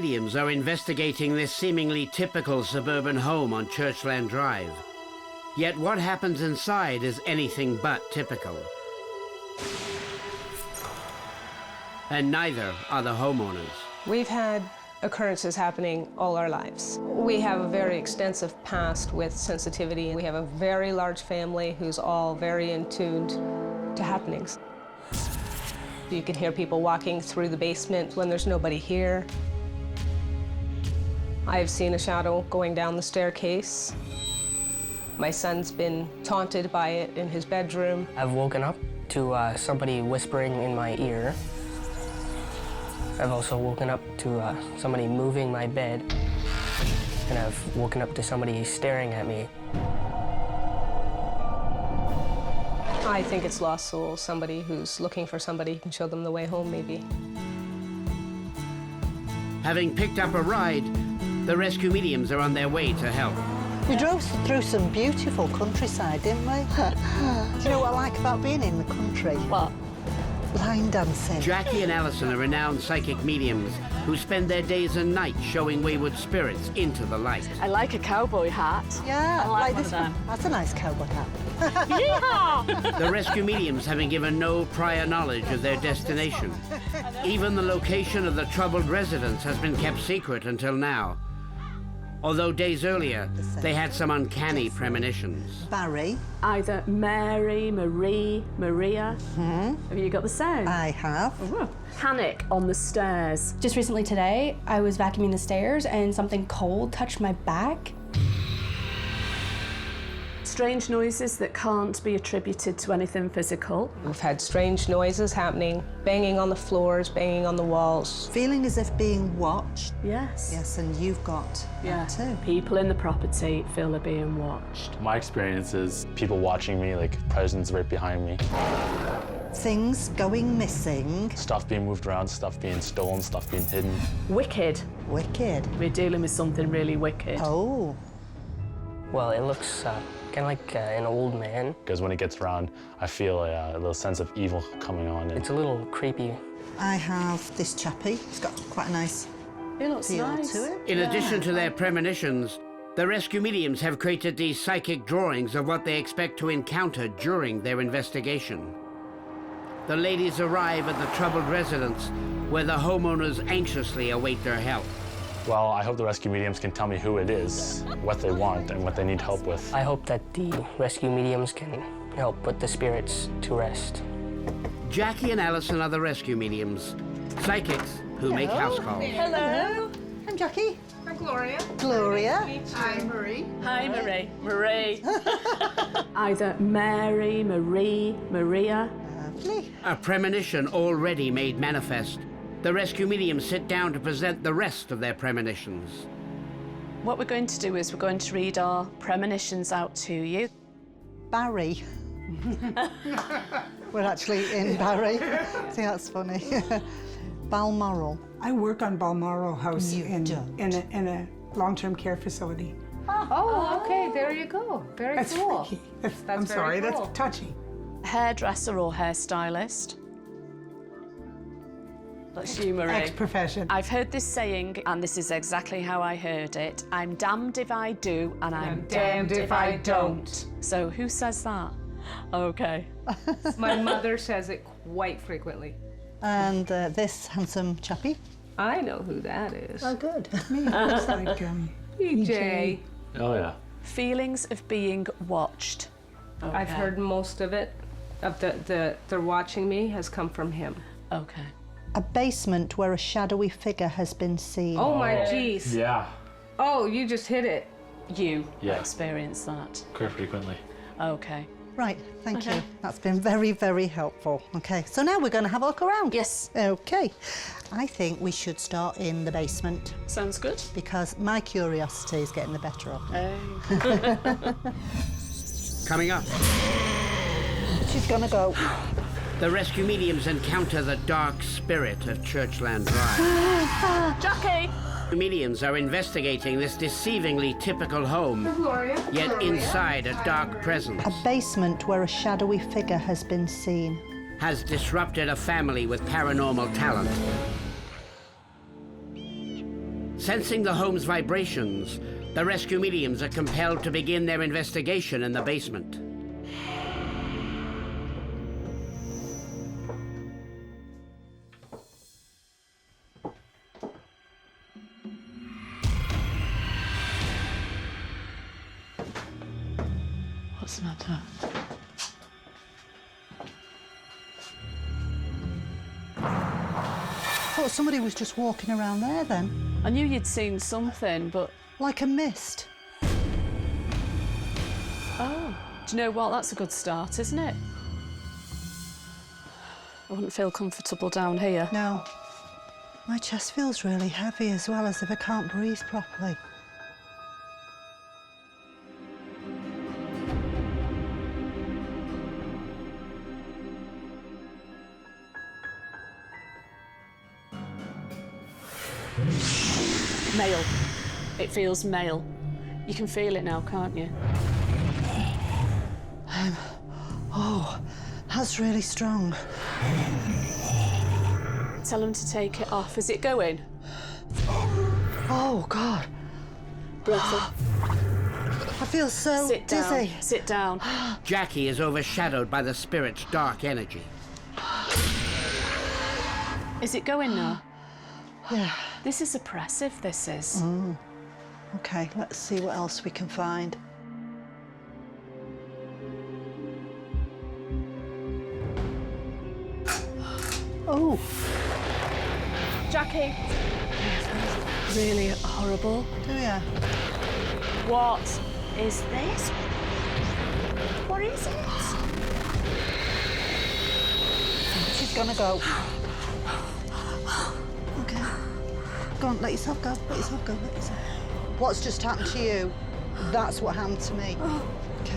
mediums are investigating this seemingly typical suburban home on Churchland Drive. Yet what happens inside is anything but typical. And neither are the homeowners. We've had occurrences happening all our lives. We have a very extensive past with sensitivity. We have a very large family who's all very in tune to happenings. You can hear people walking through the basement when there's nobody here. I've seen a shadow going down the staircase. My son's been taunted by it in his bedroom. I've woken up to somebody whispering in my ear. I've also woken up to somebody moving my bed. And I've woken up to somebody staring at me. I think it's lost souls, somebody who's looking for somebody who can show them the way home, maybe. Having picked up a ride, the rescue mediums are on their way to help. We drove through some beautiful countryside, didn't we? Do you know what I like about being in the country? What? Line dancing. Jackie and Alison are renowned psychic mediums who spend their days and nights showing wayward spirits into the light. I like a cowboy hat. Yeah, I like this one of them. That's a nice cowboy hat. Yeehaw! The rescue mediums having given no prior knowledge of their destination. Even the location of the troubled residence has been kept secret until now. Although days earlier, they had some uncanny premonitions. Barry. Either Mary, Marie, Maria. Have you got the sound? I have. Ooh. Panic on the stairs. Just recently today, I was vacuuming the stairs and something cold touched my back. Strange noises that can't be attributed to anything physical. We've had strange noises happening, banging on the floors, banging on the walls. Feeling as if being watched. Yes. Yes, and you've got that too. People in the property feel they're being watched. My experience is people watching me, like presence right behind me. Things going missing. Stuff being moved around, stuff being stolen, stuff being hidden. Wicked. Wicked. We're dealing with something really wicked. Oh. Well, it looks kind of like an old man. Because when it gets around, I feel a little sense of evil coming on. It's a little creepy. I have this chappie. It's got quite a nice It looks feel nice. to it. In addition to their premonitions, the rescue mediums have created these psychic drawings of what they expect to encounter during their investigation. The ladies arrive at the troubled residence where the homeowners anxiously await their help. Well, I hope the rescue mediums can tell me who it is, what they want, and what they need help with. I hope that the rescue mediums can help put the spirits to rest. Jackie and Alison are the rescue mediums, psychics who make house calls. Hello. I'm Jackie. I'm Gloria. Gloria. I'm Marie. Hi, Marie. Marie. Either Mary, Marie, Maria. Lovely. A premonition already made manifest. The rescue mediums sit down to present the rest of their premonitions. What we're going to do is we're going to read our premonitions out to you. Barry. We're actually in Barry. See, that's funny. Balmoral. I work on Balmoral House You in don't. a long-term care facility. Oh, okay, there you go. Very That's cool. freaky. That's I'm very sorry, cool. that's touchy. Hairdresser or hairstylist. That's you, Marie. Ex-profession. I've heard this saying, and this is exactly how I heard it. I'm damned if I do, and I'm damned if I don't. So who says that? Okay. My mother says it quite frequently. And this handsome chappie. I know who that is. Oh, good. Me, it's like EJ. Oh, yeah. Feelings of being watched. I've heard most of it. Of the watching me has come from him. Okay. A basement where a shadowy figure has been seen. Oh my jeez. Yeah. Oh, you just hit it. You Yeah. experienced that. Quite frequently. Okay. Right, thank you. That's been very, very helpful. Okay, so now we're going to have a look around. Yes. Okay. I think we should start in the basement Sounds good. because my curiosity is getting the better of me. Coming up, She's going to go. the rescue mediums encounter the dark spirit of Churchland Drive. Jackie! The mediums are investigating this deceivingly typical home, yet inside a dark presence A basement where a shadowy figure has been seen. has disrupted a family with paranormal talent. Sensing the home's vibrations, the rescue mediums are compelled to begin their investigation in the basement. What's the matter? I thought somebody was just walking around there then, I knew you'd seen something, but... like a mist. Oh, do you know what? That's a good start, isn't it? I wouldn't feel comfortable down here. No. My chest feels really heavy as well, as if I can't breathe properly. Male. It feels male. You can feel it now, can't you? Oh, that's really strong. Tell him to take it off. Is it going? Oh, God. Breath I feel so Sit down. dizzy. Sit down. Jackie is overshadowed by the spirit's dark energy. Is it going now? Yeah. This is oppressive, this is. OK, let's see what else we can find. Oh. Jackie. Really horrible. Do ya? What is this? What is it? She's gonna go. OK. Go on, let yourself go. Let yourself go. Let yourself. What's just happened to you? That's what happened to me. OK.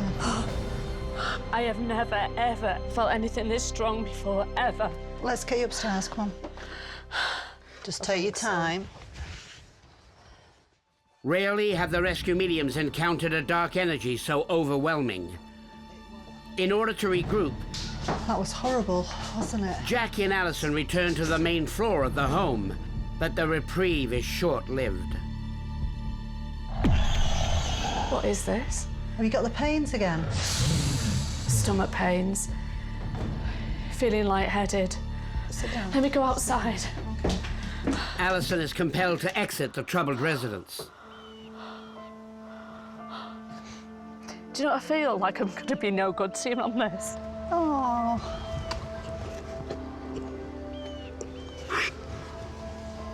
I have never, ever felt anything this strong before, ever. Let's get you upstairs. Come on. Just take your time. Rarely have the rescue mediums encountered a dark energy so overwhelming. In order to regroup, That was horrible, wasn't it? Jackie and Alison return to the main floor of the home, but the reprieve is short-lived. What is this? Have you got the pains again? Stomach pains. Feeling lightheaded. Sit down. Let me go outside. Alison is compelled to exit the troubled residence. Do you know what I feel? Like I'm going to be no good to you on this. Oh.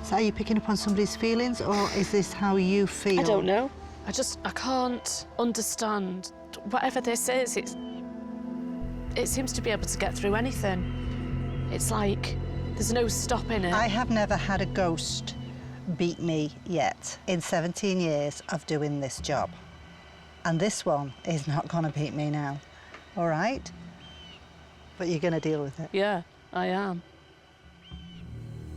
So are you picking up on somebody's feelings, or is this how you feel? I don't know. I can't understand. Whatever this is, it seems to be able to get through anything. It's like there's no stopping it. I have never had a ghost beat me yet in 17 years of doing this job. And this one is not going to beat me now, all right? But you're going to deal with it. Yeah, I am.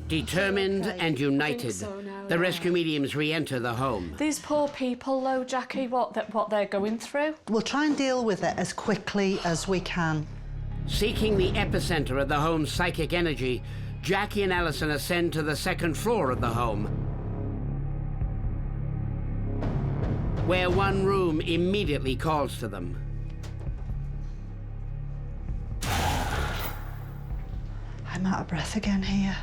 Determined and united, so now, the yeah. rescue mediums re-enter the home. These poor people, though, Jackie, what they're going through. We'll try and deal with it as quickly as we can. Seeking the epicenter of the home's psychic energy, Jackie and Alison ascend to the second floor of the home, where one room immediately calls to them. I'm out of breath again here.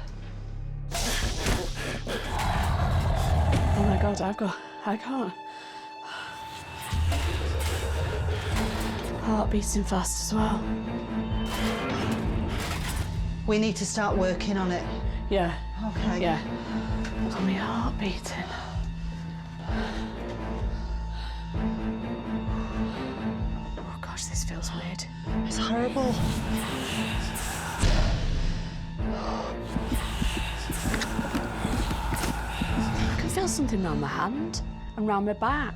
Oh my God, I can't. Heart beating fast as well. We need to start working on it. Yeah. Okay. Yeah. Got my heart beating. Oh gosh, this feels weird. It's horrible. I can feel something round my hand and round my back.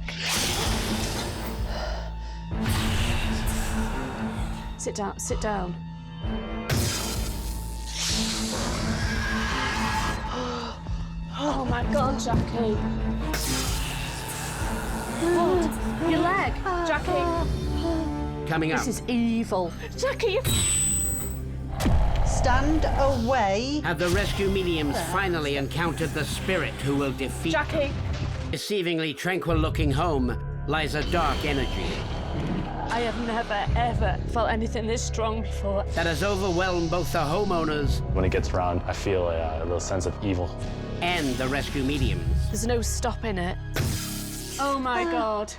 Sit down, sit down. Oh my God, Jackie. What? Your leg, Jackie. Coming up, This is evil. Jackie, you... Stand away. have the rescue mediums finally encountered the spirit who will defeat Jackie! deceivingly tranquil-looking home lies a dark energy I have never, ever felt anything this strong before. that has overwhelmed both the homeowners When it gets around, I feel a little sense of evil. and the rescue mediums. There's no stopping it. Oh my God.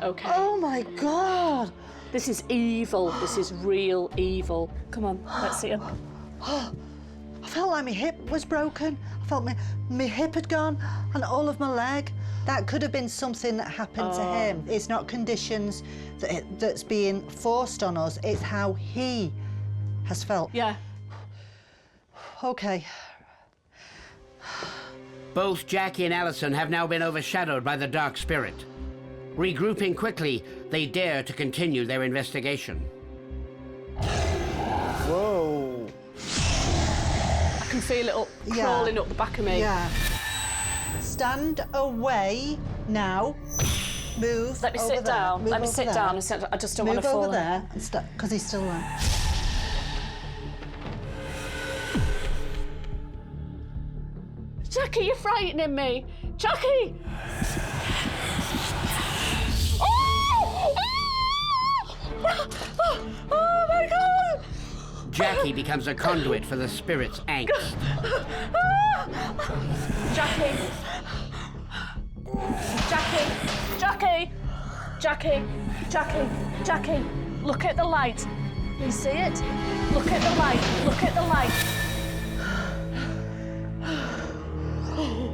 Okay. Oh my God. This is evil. This is real evil. Come on, let's see him. I felt like my hip was broken. I felt my hip had gone and all of my leg. That could have been something that happened to him. It's not conditions that's being forced on us. It's how he has felt. Yeah. Okay. Both Jackie and Alison have now been overshadowed by the dark spirit. Regrouping quickly, they dare to continue their investigation. Whoa. I can feel it crawling up the back of me. Yeah. Stand away now. Move. Let me over sit there. down. Move Let me over sit there. down. I just don't want Move to fall over in. there and stop, because he's still there. Jackie, you're frightening me. Jackie! Oh! Oh my God! Jackie becomes a conduit for the spirit's angst. Jackie! Jackie! Jackie! Jackie! Jackie! Jackie! Look at the light. You see it? Look at the light. Look at the light.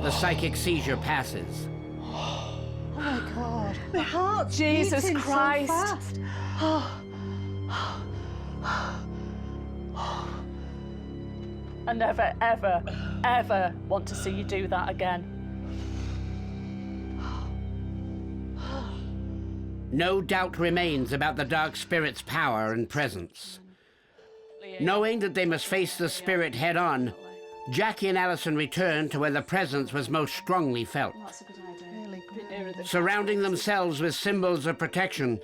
The psychic seizure passes. Oh my God. My heart's Jesus beating Christ. so fast. I never, ever, ever want to see you do that again. No doubt remains about the dark spirit's power and presence. Knowing that they must face the spirit head-on, Jackie and Alison return to where the presence was most strongly felt. That's a good idea. Surrounding themselves with symbols of protection,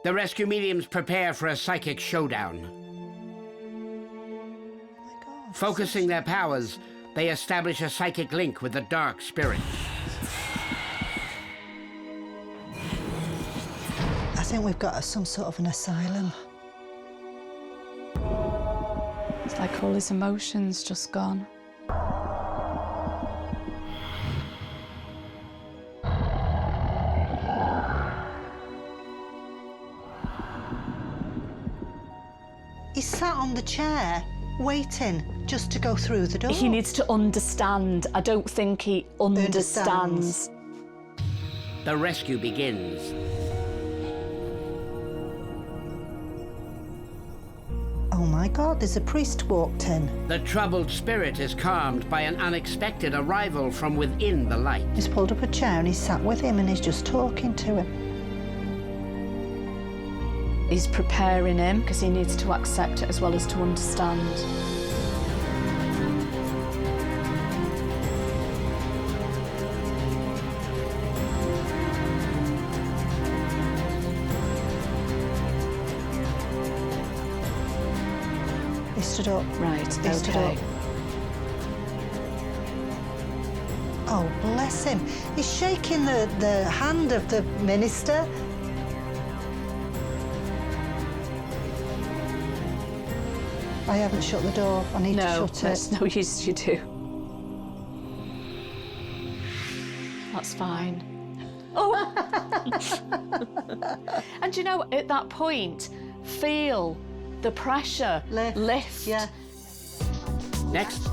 the rescue mediums prepare for a psychic showdown. Focusing their powers, they establish a psychic link with the dark spirit. I think we've got some sort of an asylum. It's like all his emotions just gone. He sat on the chair, waiting just to go through the door. He needs to understand. I don't think he understands. The rescue begins. Oh my God, there's a priest walked in. The troubled spirit is calmed by an unexpected arrival from within the light. He's pulled up a chair and he's sat with him and he's just talking to him. He's preparing him because he needs to accept it as well as to understand. He stood up. Right, He stood up. Oh, bless him. He's shaking the hand of the minister. I haven't shut the door. I need to shut it. No use you do. That's fine. Oh! And you know, at that point, feel the pressure lift. Yeah. Next,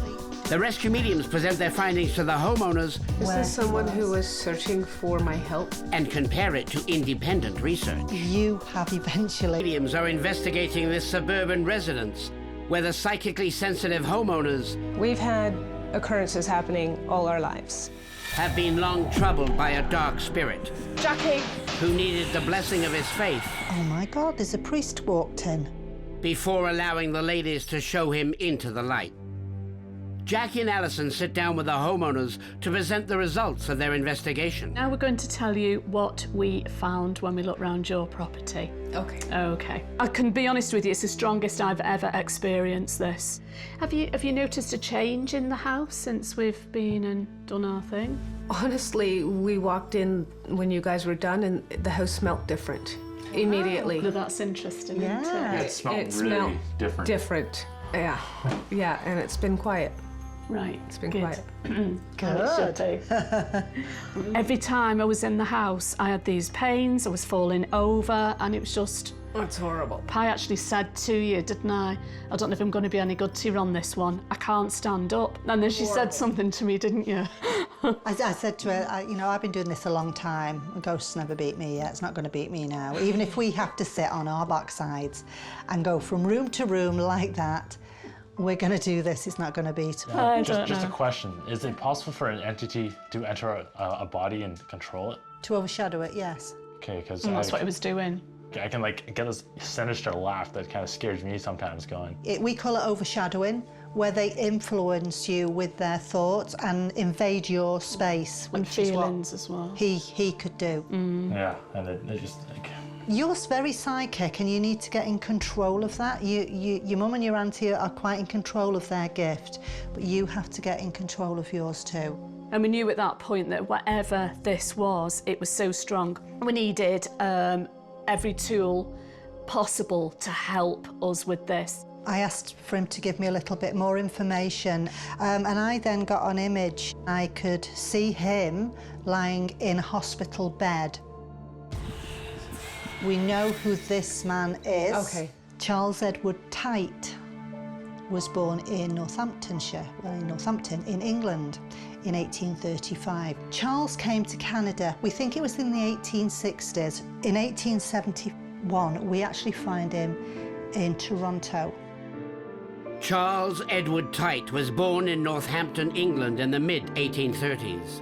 the rescue mediums present their findings to the homeowners Is this someone who was searching for my help? and compare it to independent research. You have eventually. Mediums are investigating this suburban residence where the psychically sensitive homeowners We've had occurrences happening all our lives. have been long troubled by a dark spirit Jackie! who needed the blessing of his faith Oh my God, there's a priest walked in. before allowing the ladies to show him into the light. Jackie and Alison sit down with the homeowners to present the results of their investigation. Now we're going to tell you what we found when we looked round your property. Okay. Okay. I can be honest with you, it's the strongest I've ever experienced this. Have you noticed a change in the house since we've been and done our thing? Honestly, we walked in when you guys were done and the house smelled different immediately. Oh, that's interesting, Yeah. isn't it? It smelled It really smelled different. Different. Yeah. Yeah, and it's been quiet. Right. It's been good. quiet. Every time I was in the house, I had these pains, I was falling over, and it was just... It's horrible. I actually said to you, didn't I don't know if I'm going to be any good to you on this one. I can't stand up. And then she said something to me, didn't you? I said to her, you know, I've been doing this a long time. A ghost's never beat me yet. It's not going to beat me now. Even if we have to sit on our backsides and go from room to room like that, we're going to do this. It's not going to beat us. Just a question. Is it possible for an entity to enter a body and control it? To overshadow it, yes. Okay, because That's what it was doing. I can like get this sinister laugh that kind of scares me sometimes going. We call it overshadowing, where they influence you with their thoughts and invade your space, And which is what feelings as well. he could do. Yeah, and it just like... You're very psychic and you need to get in control of that. Your mum and your auntie are quite in control of their gift, but you have to get in control of yours too. And we knew at that point that whatever this was, it was so strong. We needed every tool possible to help us with this. I asked for him to give me a little bit more information, and I then got an image. I could see him lying in a hospital bed. We know who this man is. Okay. Charles Edward Tite was born in Northamptonshire, well, in Northampton, in England, in 1835. Charles came to Canada, we think it was in the 1860s. In 1871, we actually find him in Toronto. Charles Edward Tite was born in Northampton, England in the mid-1830s.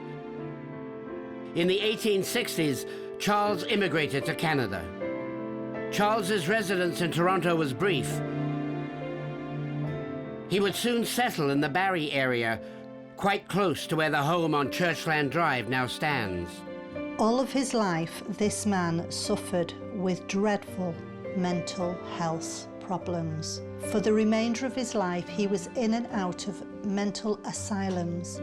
In the 1860s, Charles immigrated to Canada. Charles's residence in Toronto was brief. He would soon settle in the Barrie area, quite close to where the home on Churchland Drive now stands. All of his life, this man suffered with dreadful mental health problems. For the remainder of his life, he was in and out of mental asylums.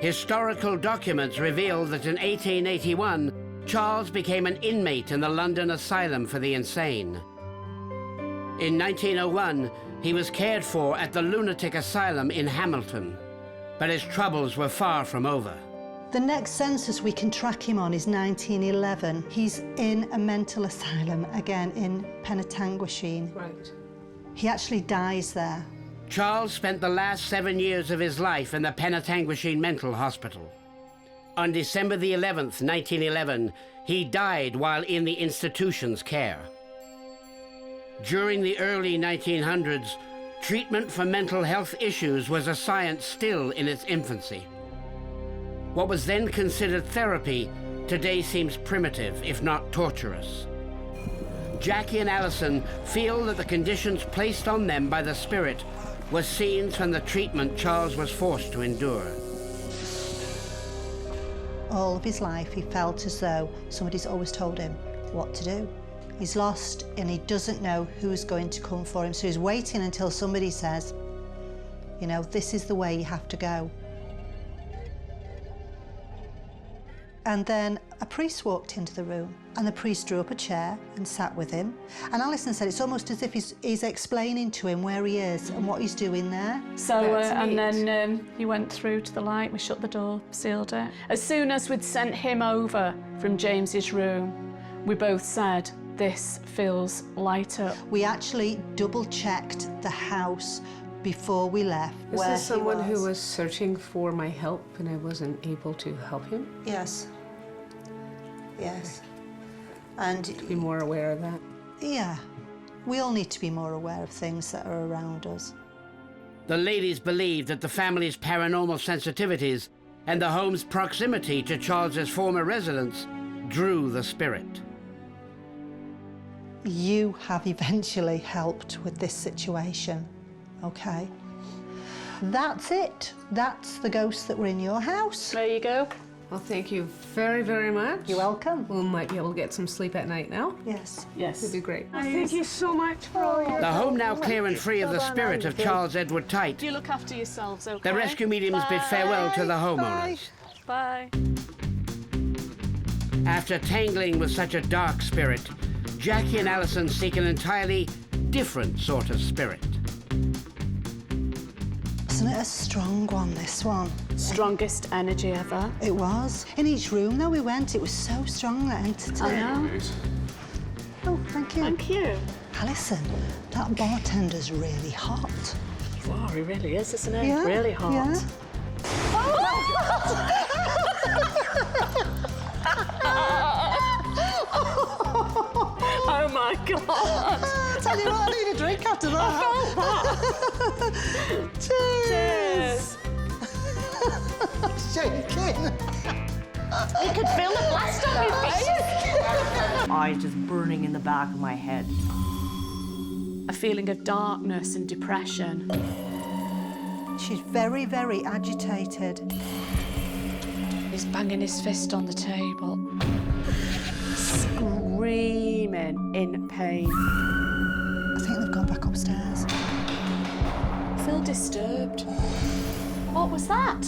Historical documents reveal that in 1881, Charles became an inmate in the London Asylum for the Insane. In 1901, he was cared for at the Lunatic Asylum in Hamilton, but his troubles were far from over. The next census we can track him on is 1911. He's in a mental asylum, again in Penetanguishene. Right. He actually dies there. Charles spent the last 7 years of his life in the Penetanguishene Mental Hospital. On December the 11th, 1911, he died while in the institution's care. During the early 1900s, treatment for mental health issues was a science still in its infancy. What was then considered therapy today seems primitive, if not torturous. Jackie and Alison feel that the conditions placed on them by the spirit were scenes from the treatment Charles was forced to endure. All of his life, he felt as though somebody's always told him what to do. He's lost and he doesn't know who's going to come for him, so he's waiting until somebody says, you know, this is the way you have to go. And then a priest walked into the room and the priest drew up a chair and sat with him. And Alison said it's almost as if he's explaining to him where he is and what he's doing there. So, That's and neat. then he went through to the light, we shut the door, sealed it. As soon as we'd sent him over from James's room, we both said, this feels lighter. We actually double-checked the house before we left. Is where this he someone who was searching for my help and I wasn't able to help him? Yes. Yes. And Be more aware of that. yeah, we all need to be more aware of things that are around us. The ladies believed that the family's paranormal sensitivities and the home's proximity to Charles's former residence drew the spirit. You have eventually helped with this situation, okay? That's it. That's the ghosts that were in your house. There you go. Well, thank you very, very much. You're welcome. We might be able to get some sleep at night now. Yes. Yes. It'd be great. Thank you so much for all your... The home now clear and free of the spirit of Charles Edward Tite. Do you look after yourselves, okay? The rescue mediums bid farewell to the homeowners. Bye. After tangling with such a dark spirit, Jackie and Alison seek an entirely different sort of spirit. Wasn't it a strong one, this one? Strongest energy ever. It was. In each room, though, we went, it was so strong, that entity. I know. Oh, thank you. Thank you. Alison, that bartender's really hot. Wow, he really is, isn't he? Yeah, Really hot. yeah. Oh my God. I tell you what, I need a drink after that. Cheers. Shaking. You could feel the blast on your face. Eyes just burning in the back of my head. A feeling of darkness and depression. She's very, very agitated. He's banging his fist on the table. Screaming in pain. I think they've gone back upstairs. I feel disturbed. What was that?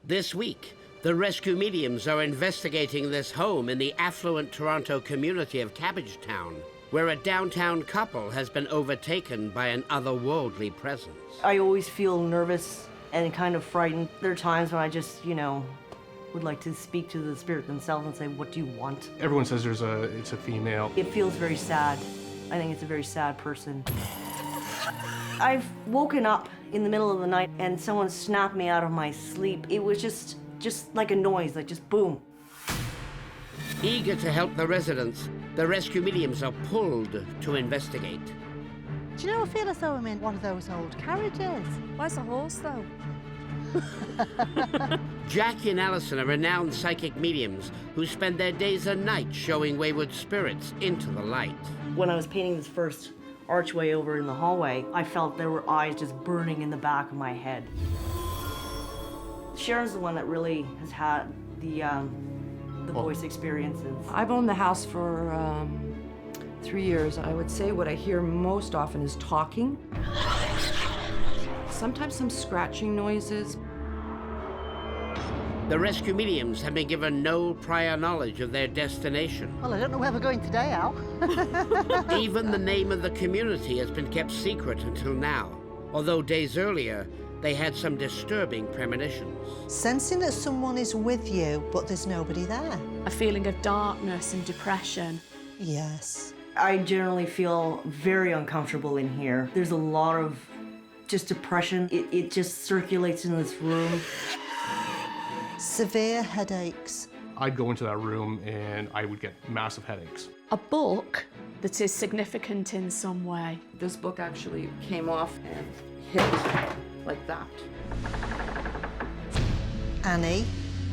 This week, the rescue mediums are investigating this home in the affluent Toronto community of Cabbagetown, where a downtown couple has been overtaken by an otherworldly presence. I always feel nervous and kind of frightened. There are times when I just, would like to speak to the spirit themselves and say, what do you want? Everyone says it's a female. It feels very sad. I think it's a very sad person. I've woken up in the middle of the night and someone snapped me out of my sleep. It was just like a noise, like just boom. Eager to help the residents, the rescue mediums are pulled to investigate. Do you know, I feel as though I'm in one of those old carriages. Where's the horse, though? Jackie and Alison are renowned psychic mediums who spend their days and nights showing wayward spirits into the light. When I was painting this first archway over in the hallway, I felt there were eyes just burning in the back of my head. Sharon's the one that really has had the voice experiences. I've owned the house for 3 years. I would say what I hear most often is talking. Sometimes some scratching noises. The rescue mediums have been given no prior knowledge of their destination. Well, I don't know where we're going today, Al. Even the name of the community has been kept secret until now, although days earlier, they had some disturbing premonitions. Sensing that someone is with you, but there's nobody there. A feeling of darkness and depression. Yes. I generally feel very uncomfortable in here. There's a lot of just depression. It just circulates in this room. Severe headaches. I'd go into that room and I would get massive headaches. A book that is significant in some way. This book actually came off and hit like that. Annie,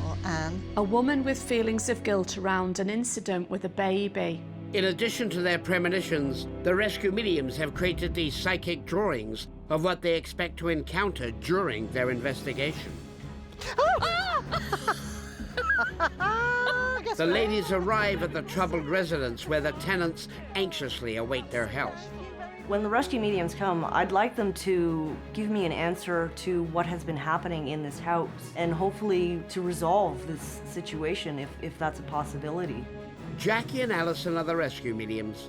or Anne. A woman with feelings of guilt around an incident with a baby. In addition to their premonitions, the rescue mediums have created these psychic drawings of what they expect to encounter during their investigation. The ladies arrive at the troubled residence where the tenants anxiously await their help. When the rescue mediums come, I'd like them to give me an answer to what has been happening in this house and hopefully to resolve this situation if that's a possibility. Jackie and Alison are the rescue mediums.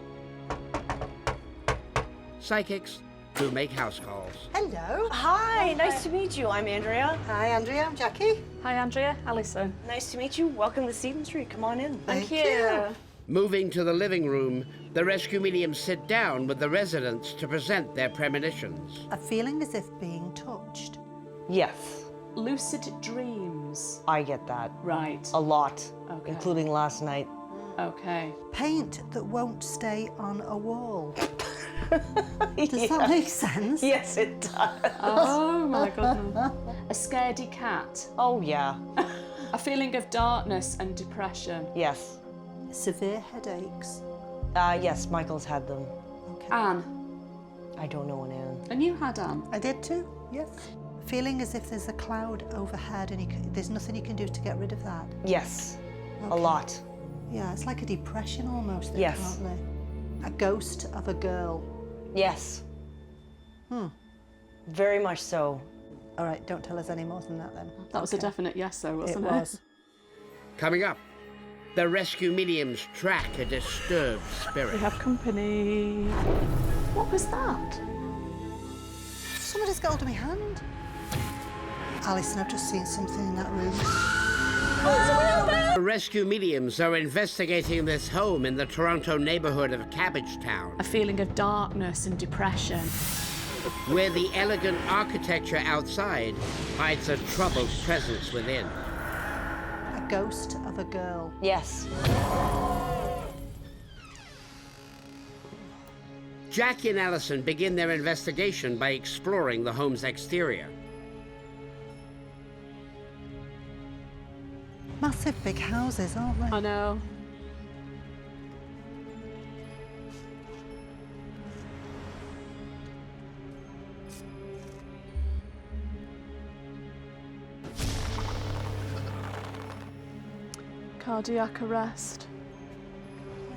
Psychics who make house calls. Hello. Hi, nice to meet you. I'm Andrea. Hi, Andrea. I'm Jackie. Hi, Andrea. Alison. Nice to meet you. Welcome to Stephen Street. Come on in. Thank you. Moving to the living room, the rescue mediums sit down with the residents to present their premonitions. A feeling as if being touched. Yes, Lucid dreams. I get that. Right. A lot, Okay. including last night. Okay. Paint that won't stay on a wall. Does that make sense? Yes, it does. Oh my goodness. A scaredy cat. Oh, yeah. A feeling of darkness and depression. Yes. Severe headaches. Yes, Michael's had them. Okay. Anne. I don't know an Anne. And you had Anne. I did too, yes. Feeling as if there's a cloud overhead and there's nothing you can do to get rid of that. Yes, a Okay. lot. Yeah, it's like a depression almost. that Yes. can't live. A ghost of a girl. Yes. Very much so. All right, don't tell us any more than that then. That was a definite yes, though, wasn't it? It was. Coming up, the rescue mediums track a disturbed spirit. We have company. What was that? Somebody's got hold of my hand. Alison, I've just seen something in that room. The rescue mediums are investigating this home in the Toronto neighborhood of Cabbagetown, A feeling of darkness and depression. where the elegant architecture outside hides a troubled presence within. A ghost of a girl. Yes. Jackie and Allison begin their investigation by exploring the home's exterior. Massive big houses, aren't they? I know. Cardiac arrest.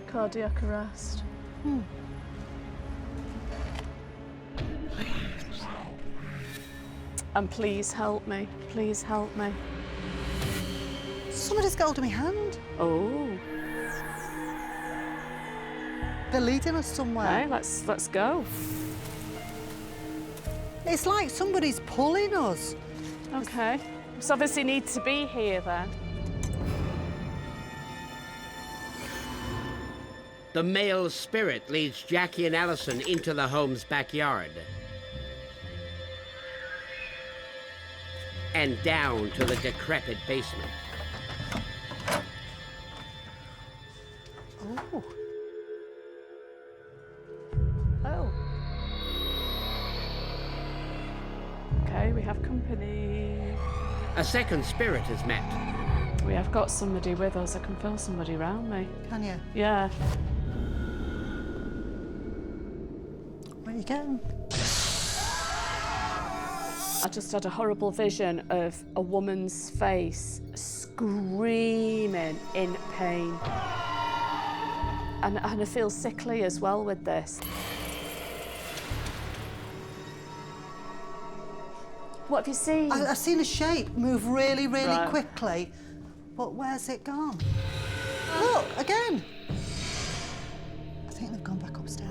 Cardiac arrest. And please help me. Please help me. Somebody's got hold of my hand. Oh. They're leading us somewhere. Okay, let's go. It's like somebody's pulling us. Okay. So obviously need to be here then. The male spirit leads Jackie and Allison into the home's backyard and down to the decrepit basement. Oh. Oh. Okay, we have company. A second spirit is met. We have got somebody with us. I can feel somebody around me. Can you? Yeah. Where are you going? I just had a horrible vision of a woman's face screaming in pain. And I feel sickly as well with this. What have you seen? I've seen a shape move really, really Right. quickly. But where's it gone? Look, again. I think they've gone back upstairs.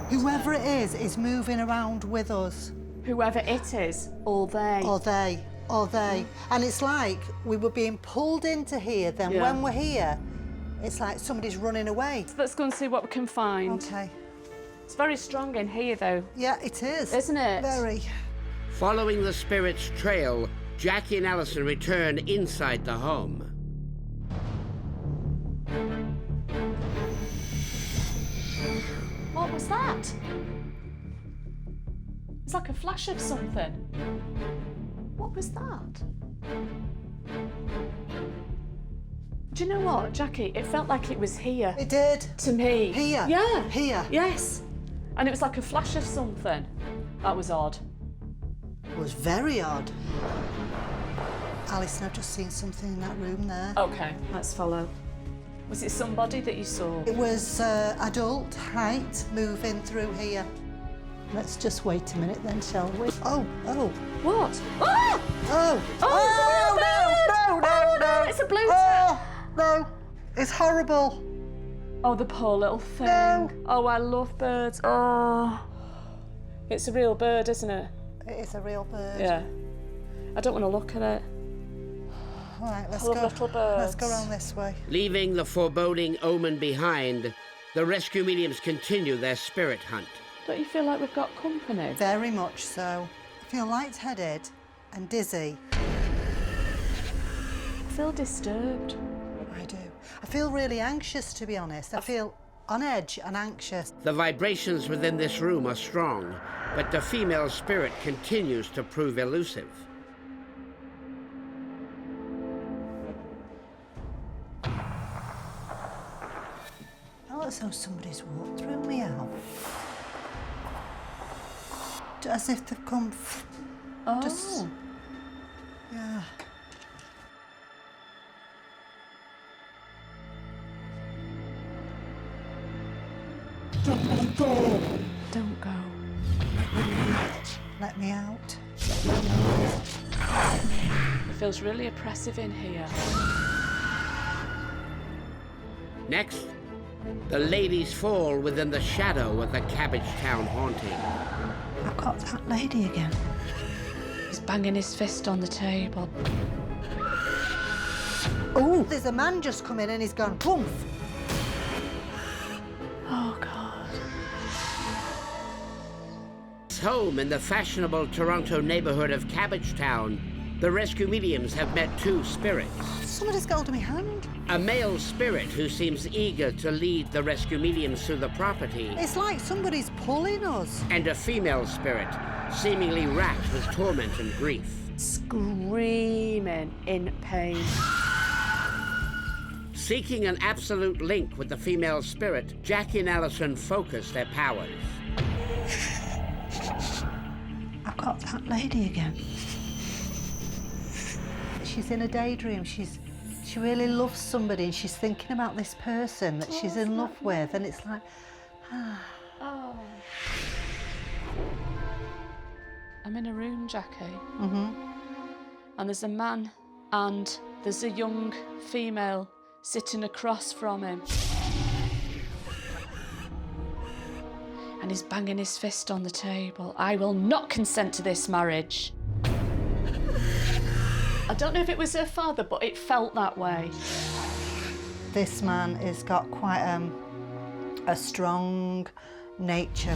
Whoever it is moving around with us. Whoever it is, or they. Or they. Or they. And it's like we were being pulled into here, then Yeah. when we're here, it's like somebody's running away. Let's go and see what we can find. Okay. It's very strong in here, though. Yeah, it is. Isn't it? Very. Following the spirit's trail, Jackie and Allison return inside the home. What was that? It's like a flash of something. What was that? Do you know what, Jackie? It felt like it was here. It did. To me. Here. Yeah. Here. Yes. And it was like a flash of something. That was odd. It was very odd. Alison, I've just seen something in that room there. Okay, let's follow. Was it somebody that you saw? It was adult height moving through here. Let's just wait a minute then, shall we? Oh, oh. What? Ah! Oh! Oh, no! it's a blue Oh, no! It's horrible. Oh, the poor little thing. No. Oh, I love birds. Oh. It's a real bird, isn't it? It is a real bird. Yeah. I don't want to look at it. All right, let's Full go. of little birds. Let's go around this way. Leaving the foreboding omen behind, the rescue mediums continue their spirit hunt. Don't you feel like we've got company? Very much so. I feel lightheaded and dizzy. I feel disturbed. I do. I feel really anxious, to be honest. I feel on edge and anxious. The vibrations within this room are strong, but the female spirit continues to prove elusive. I feel as though somebody's walked through me out. As if they've come... Oh. Just... Yeah. Don't go. Let me out. It feels really oppressive in here. Next, the ladies fall within the shadow of the Cabbage Town haunting. I've got that lady again. He's banging his fist on the table. Oh, there's a man just come in and he's gone, boom. Oh, God. Home in the fashionable Toronto neighborhood of Cabbage Town, the rescue mediums have met two spirits. Somebody's got hold of my hand. A male spirit who seems eager to lead the rescue mediums through the property, It's like somebody's pulling us. and a female spirit seemingly racked with torment and grief. Screaming in pain. Seeking an absolute link with the female spirit, Jackie and Allison focus their powers. I've got that lady again. She's in a daydream. She really loves somebody and she's thinking about this person that she's in love with, and it's like, Oh. I'm in a room, Jackie. And there's a man and there's a young female sitting across from him. And he's banging his fist on the table. I will not consent to this marriage. I don't know if it was her father, but it felt that way. this man has got quite a strong nature.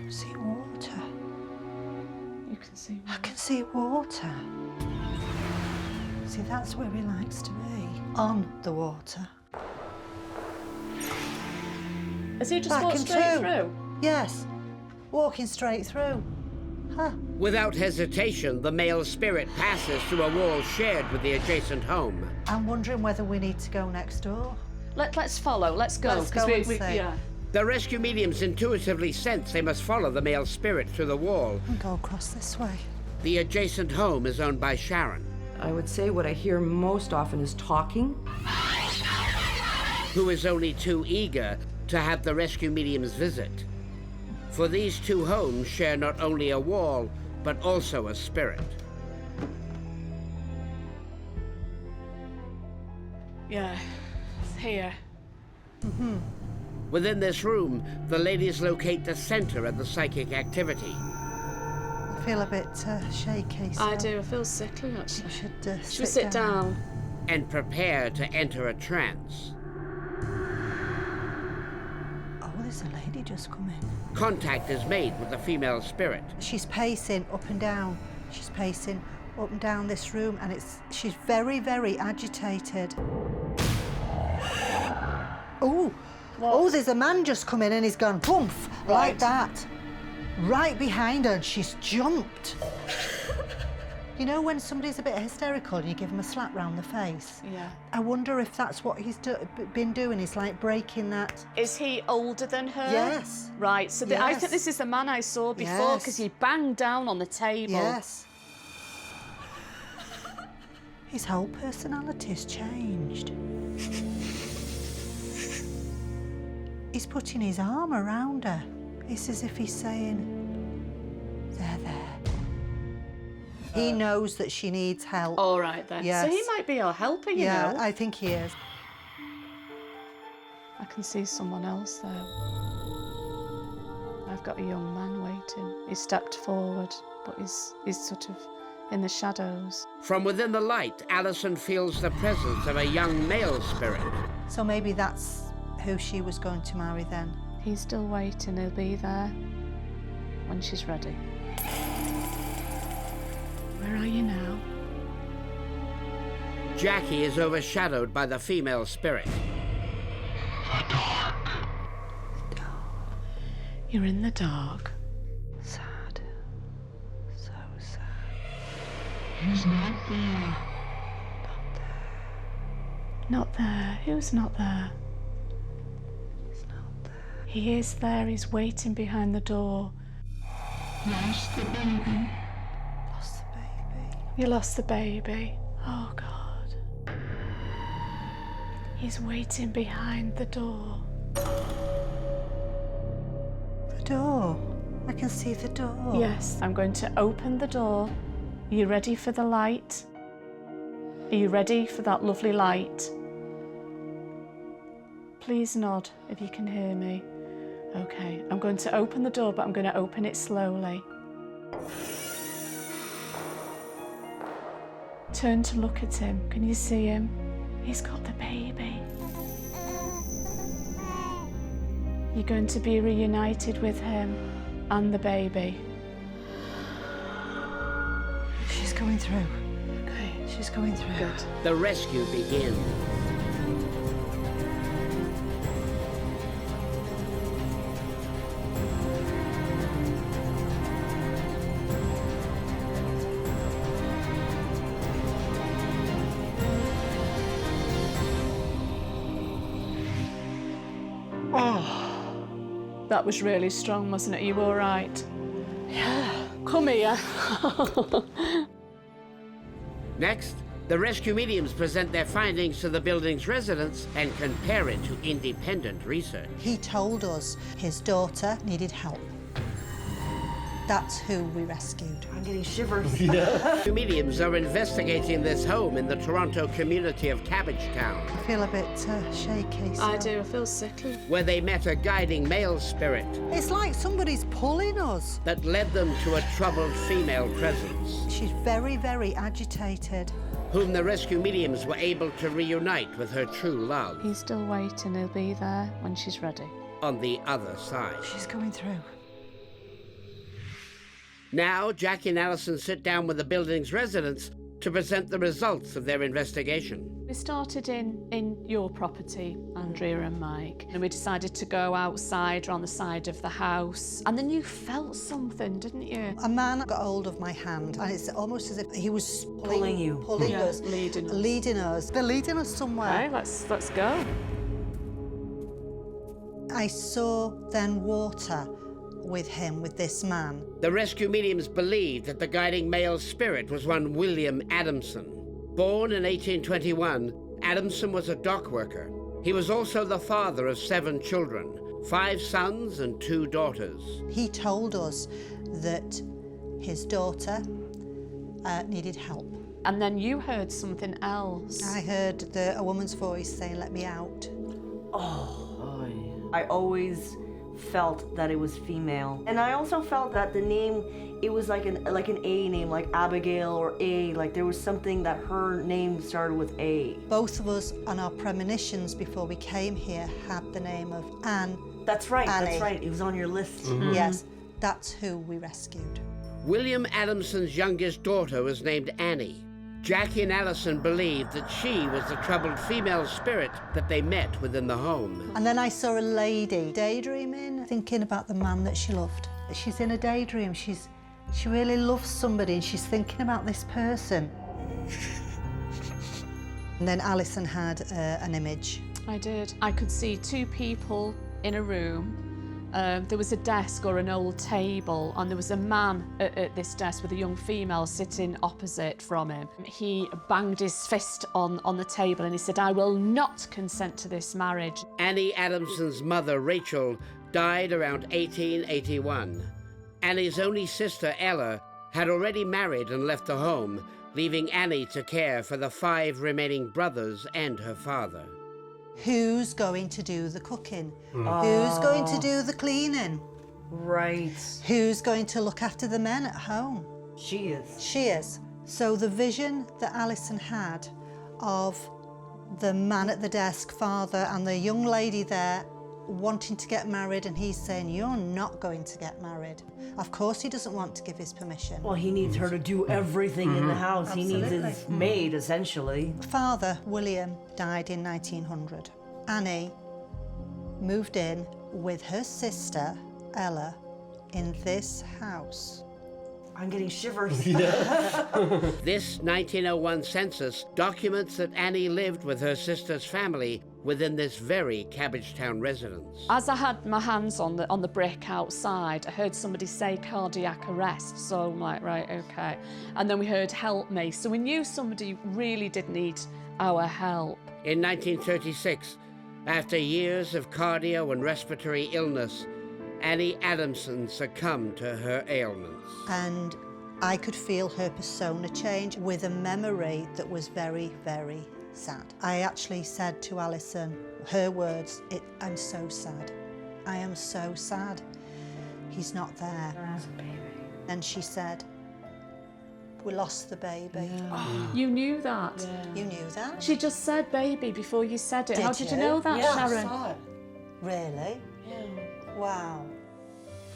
See water. You can see. I can see water. See, that's where he likes to be, on the water. Has he just walked straight through? Yes, walking straight through. Huh. Without hesitation, the male spirit passes through a wall shared with the adjacent home. I'm wondering whether we need to go next door. Let's follow. Let's go. Let's go 'cause and see. yeah. The rescue mediums intuitively sense they must follow the male spirit through the wall. And go across this way. The adjacent home is owned by Sharon, I would say what I hear most often is talking. who is only too eager to have the rescue mediums visit. For these two homes share not only a wall, but also a spirit. Yeah. It's here. Within this room, the ladies locate the center of the psychic activity. I feel a bit shaky. So I do. I feel sickly, actually. I should Should we sit down? And prepare to enter a trance. Oh, there's a lady just come in. Contact is made with the female spirit. She's pacing up and down. She's pacing up and down this room, and she's very, very agitated. Oh, oh! There's a man just come in, and he's gone boom, like that, right behind her, and she's jumped. You know when somebody's a bit hysterical and you give them a slap round the face? Yeah. I wonder if that's what he's been doing. He's like breaking that. Is he older than her? Yes. Right. So I Yes. think this is the man I saw before because Yes. he banged down on the table. Yes. His whole personality's changed. He's putting his arm around her. It's as if he's saying, "There, there." He knows that she needs help. All right then. Yes. So he might be our helper, you Yeah, know. I think he is. I can see someone else there. I've got a young man waiting. He stepped forward, but he's sort of in the shadows. From within the light, Alison feels the presence of a young male spirit. So maybe that's who she was going to marry then. He's still waiting, he'll be there when she's ready. Where are you now? Jackie is overshadowed by the female spirit. You're in the dark. Sad. So sad. He's not there. Not there. Who's not there? He's not there. He is there. He's waiting behind the door. Lost the baby. Lost the baby. You lost the baby. Oh, God. He's waiting behind the door. The door. I can see the door. Yes, I'm going to open the door. Are you ready for the light? Are you ready for that lovely light? Please nod if you can hear me. Okay, I'm going to open the door, but I'm going to open it slowly. Turn to look at him. Can you see him? He's got the baby. You're going to be reunited with him and the baby. She's going through. Okay. She's going through. Good. The rescue begins. That was really strong, wasn't it? Are you all right? Yeah. Come here. Next, the rescue mediums present their findings to the building's residents and compare it to independent research. He told us his daughter needed help. That's who we rescued. I'm getting shivers. The mediums are investigating this home in the Toronto community of Cabbagetown, I feel a bit shaky. So. I do. I feel sickly. where they met a guiding male spirit It's like somebody's pulling us. that led them to a troubled female presence, She's very, very agitated. whom the rescue mediums were able to reunite with her true love He's still waiting. He'll be there when she's ready. on the other side. She's going through. Now, Jackie and Alison sit down with the building's residents to present the results of their investigation. We started in your property, Andrea and Mike, and we decided to go outside or on the side of the house. And then you felt something, didn't you? A man got hold of my hand, and it's almost as if he was pulling us, Leading us. They're leading us somewhere. Okay, let's go. I saw then water with him, with this man. The rescue mediums believed that the guiding male spirit was one William Adamson. Born in 1821, Adamson was a dock worker. He was also the father of 7 children, 5 sons and 2 daughters. He told us that his daughter needed help. And then you heard something else. I heard a woman's voice saying, "Let me out." I always felt that it was female. And I also felt that the name, it was like an A name, like Abigail or A, like there was something that her name started with A. Both of us on our premonitions before we came here had the name of Anne. That's right, Annie. that's right, it was on your list. Yes, that's who we rescued. William Adamson's youngest daughter was named Annie. Jackie and Alison believed that she was the troubled female spirit that they met within the home. And then I saw a lady daydreaming, thinking about the man that she loved. She's in a daydream. She really loves somebody and she's thinking about this person. And then Alison had an image. I did. I could see 2 people in a room. There was a desk or an old table, and there was a man at this desk with a young female sitting opposite from him. He banged his fist on the table and he said, "I will not consent to this marriage." Annie Adamson's mother, Rachel, died around 1881. Annie's only sister, Ella, had already married and left the home, leaving Annie to care for the 5 remaining brothers and her father. Who's going to do the cooking? Who's going to do the cleaning? Right. Who's going to look after the men at home? She is. She is. So the vision that Alison had of the man at the desk, father, and the young lady there wanting to get married, and he's saying, you're not going to get married. Of course he doesn't want to give his permission. Well, he needs her to do everything in the house. Absolutely. He needs his maid, essentially. Father, William, died in 1900. Annie moved in with her sister, Ella, in this house. I'm getting shivers. This 1901 census documents that Annie lived with her sister's family within this very Cabbagetown residence. As I had my hands on the brick outside, I heard somebody say cardiac arrest, so I'm like, right, okay. And then we heard help me, so we knew somebody really did need our help. In 1936, after years of cardio and respiratory illness, Annie Adamson succumbed to her ailments. And I could feel her persona change with a memory that was very, very sad. I actually said to Alison, her words, I'm so sad. I am so sad. He's not there. As a baby. And she said, we lost the baby. Yeah. You knew that? Yeah. You knew that? She just said baby before you said it. How did you know that, yeah, Sharon? I saw it. Really? Yeah. Wow.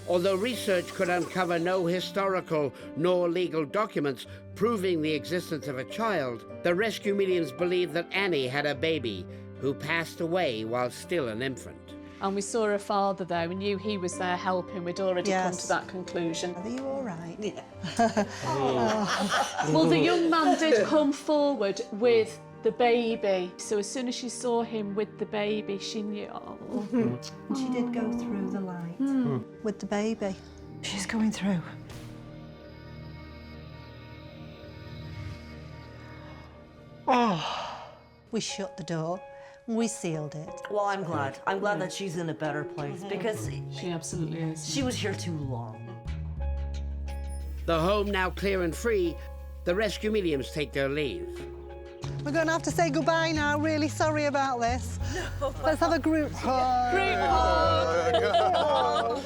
Although research could uncover no historical nor legal documents proving the existence of a child, the rescue mediums believe that Annie had a baby who passed away while still an infant. And we saw her father there. We knew he was there helping. We'd already come to that conclusion. Are you all right? Yeah. Well, the young man did come forward with the baby. So as soon as she saw him with the baby, she knew. Oh. And she did go through the light with the baby. She's going through. Oh. We shut the door. We sealed it. Well, I'm glad. I'm glad that she's in a better place because She absolutely is. she was here too long. The home now clear and free, the rescue mediums take their leave. We're going to have to say goodbye now. Really sorry about this. No. Let's have a group hug. Group hug.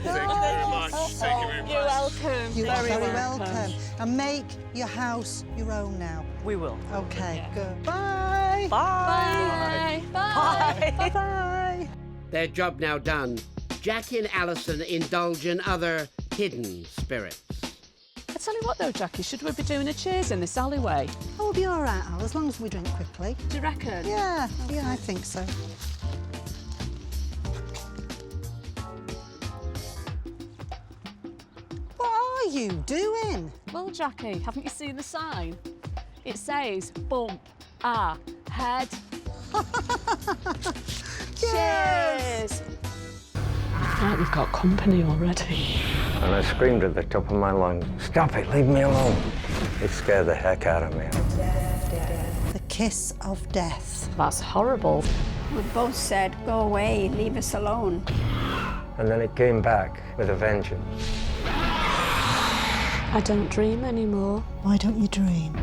Thank you very much. Thank you very much. You're welcome. You're Very very welcome. And make your house your own now. We will. Okay, good. Bye. Bye. Bye. Bye. Bye. Their job now done, Jackie and Alison indulge in other hidden spirits. I tell you what though, Jackie, should we be doing a cheers in this alleyway? Oh, we'll be all right, Al, as long as we drink quickly. Do you reckon? Yeah, I think so. What are you doing? Well, Jackie, haven't you seen the sign? It says bump, head. Cheers! I feel like we've got company already. And I screamed at the top of my lungs, "Stop it, leave me alone." It scared the heck out of me. The kiss of death. That's horrible. We both said, go away, leave us alone. And then it came back with a vengeance. I don't dream anymore. Why don't you dream?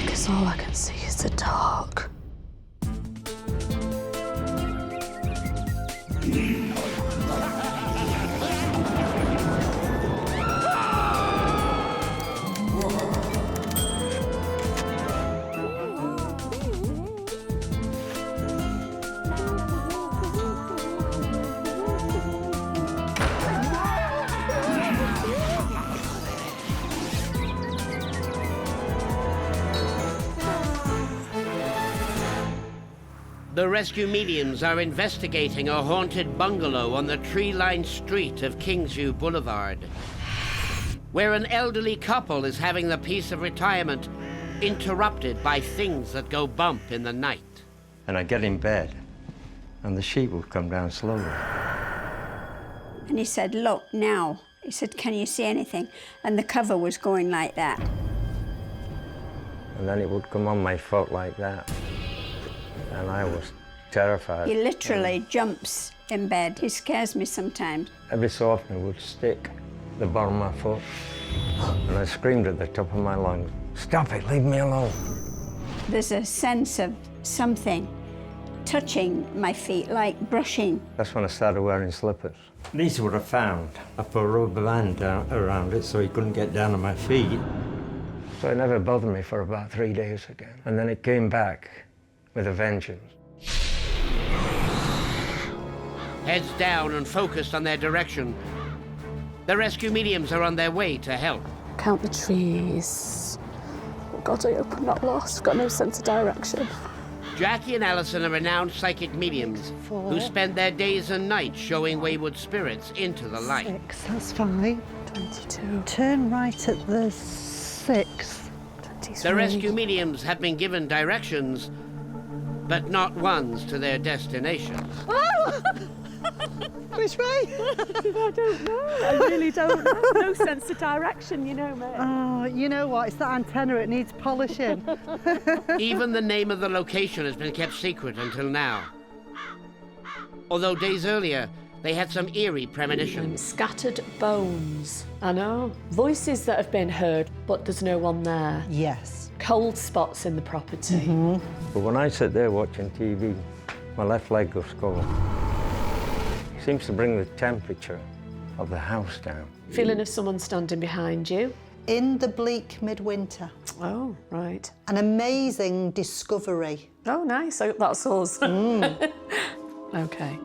Because all I can see is the dark. The rescue mediums are investigating a haunted bungalow on the tree-lined street of Kingsview Boulevard, where an elderly couple is having the peace of retirement interrupted by things that go bump in the night. And I get in bed, and the sheet would come down slowly. And he said, look, now. He said, can you see anything? And the cover was going like that. And then it would come on my foot like that. And I was terrified. He literally jumps in bed. He scares me sometimes. Every so often it would stick the bottom of my foot. And I screamed at the top of my lungs, "Stop it, leave me alone." There's a sense of something touching my feet, like brushing. That's when I started wearing slippers. These would have found. I put a rubber band down around it so he couldn't get down on my feet. So it never bothered me for about 3 days again. And then it came back with a vengeance. Heads down and focused on their direction, the rescue mediums are on their way to help. Count the trees. Oh God, I hope I'm not lost. Got no sense of direction. Jackie and Alison are renowned psychic mediums who spend their days and nights showing wayward spirits into the light. 6, that's 5. 22. Turn right at the 6. 23. The rescue mediums have been given directions, but not ones to their destination. Which way? I don't know. I really don't know. No sense of direction, you know, mate. Oh, you know what? It's that antenna, it needs polishing. Even the name of the location has been kept secret until now. Although days earlier, they had some eerie premonitions. Scattered bones. I know. Voices that have been heard, but there's no one there. Yes. Cold spots in the property. But when I sit there watching TV, my left leg goes cold. Seems to bring the temperature of the house down. Feeling of someone standing behind you. In the bleak midwinter. Oh, right. An amazing discovery. Oh, nice. So that's us. Okay.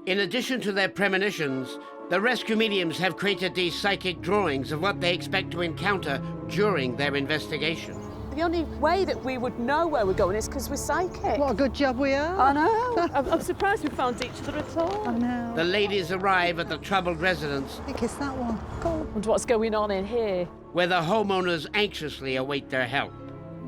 In addition to their premonitions, the rescue mediums have created these psychic drawings of what they expect to encounter during their investigation. The only way that we would know where we're going is because we're psychic. What a good job we are. I know. I'm surprised we found each other at all. I know. The ladies arrive at the troubled residence, I think it's that one. Go on. And what's going on in here? where the homeowners anxiously await their help.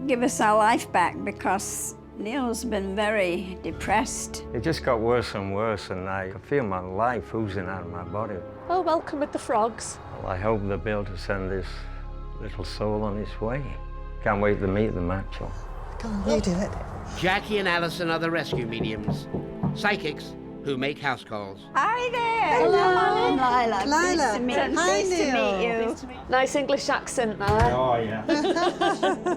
Give us our life back, because Neil's been very depressed. It just got worse and worse, and I could feel my life oozing out of my body. Oh, welcome with the frogs. Well, I hope they'll be able to send this little soul on its way. Can't wait to meet them, actually. Go on, you do it. Jackie and Alison are the rescue mediums, psychics who make house calls. Hi there. Hello. Lila. Nice to meet you. Hi, Nice Neil. to meet you. Nice English accent there. Oh, yeah.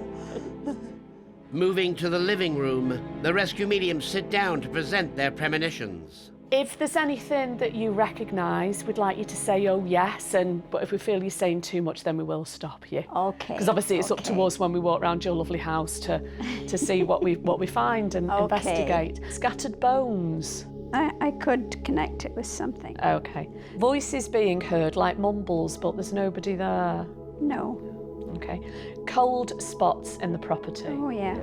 Moving to the living room, the rescue mediums sit down to present their premonitions. If there's anything that you recognise, we'd like you to say, oh, yes, but if we feel you're saying too much, then we will stop you. Okay. Because obviously it's up to us when we walk around your lovely house to see what we find and investigate. Scattered bones. I could connect it with something. Okay. Voices being heard, like mumbles, but there's nobody there. No. Okay. Cold spots in the property. Oh, yeah.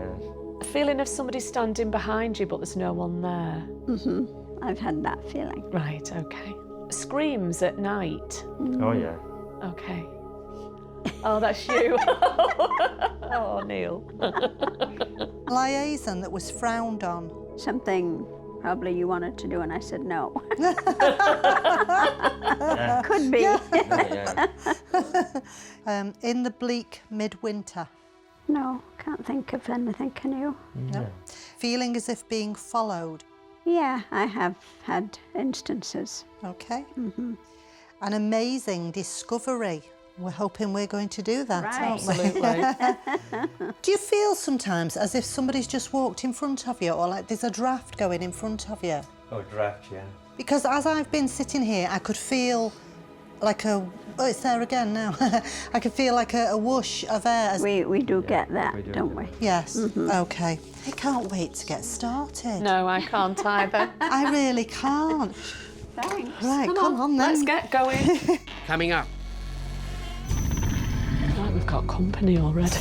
A feeling of somebody standing behind you, but there's no one there. Mm-hmm. I've had that feeling. Right, okay. Screams at night. Oh, yeah. Okay. Oh, that's you. Oh, Neil. Liaison that was frowned on. Something probably you wanted to do, and I said no. Yeah. Could be. Yeah. In the bleak midwinter. No, can't think of anything, can you? No. Feeling as if being followed. Yeah, I have had instances. Okay. Mm-hmm. An amazing discovery. We're hoping we're going to do that, Right. aren't we? Absolutely. Do you feel sometimes as if somebody's just walked in front of you, or like there's a draft going in front of you? Oh, draft, yeah. Because as I've been sitting here, I could feel like a... Oh, it's there again now. I could feel like a whoosh of air. We do get that, we do don't get we? Yes, Mm-hmm. okay. I can't wait to get started. No, I can't either. I really can't. Thanks. Right, come on then. Let's get going. Coming up, Right, we've got company already.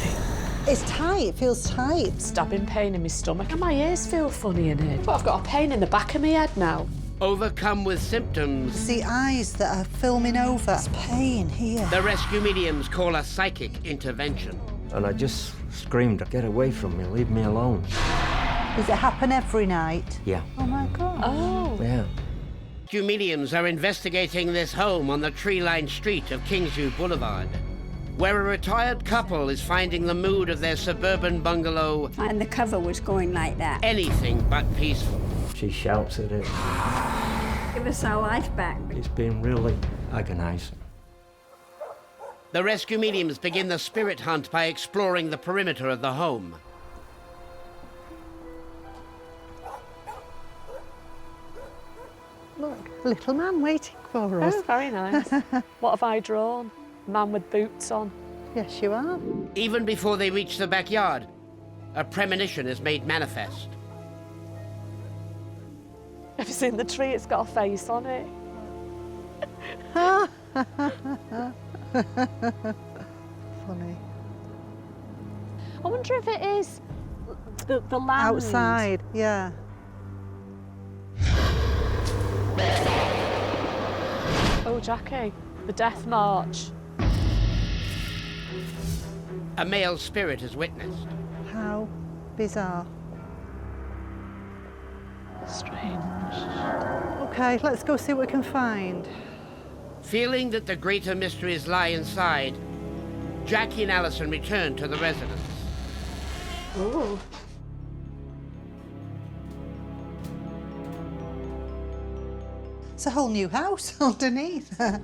It's tight, it feels tight. Stabbing pain in my stomach, and my ears feel funny in here. But I've got a pain in the back of my head now. overcome with symptoms, The eyes that are filming over. It's pain here. the rescue mediums call a psychic intervention. And I just screamed, get away from me, leave me alone. Does it happen every night? Yeah. Oh my God. Oh. Yeah. Rescue mediums are investigating this home on the tree-lined street of Kingsview Boulevard, where a retired couple is finding the mood of their suburban bungalow And the cover was going like that. anything but peaceful. She shouts at it. Give us our life back. It's been really agonizing. The rescue mediums begin the spirit hunt by exploring the perimeter of the home. Look, a little man waiting for us. Oh, very nice. What have I drawn? Man with boots on. Yes, you are. Even before they reach the backyard, a premonition is made manifest. Have you seen the tree? It's got a face on it. Funny. I wonder if it is the land. Outside, yeah. Oh, Jackie, the death march. A male spirit is witnessed. How bizarre. Strange. Okay, let's go see what we can find. Feeling that the greater mysteries lie inside, Jackie and Alison return to the residence. Ooh. It's a whole new house underneath. I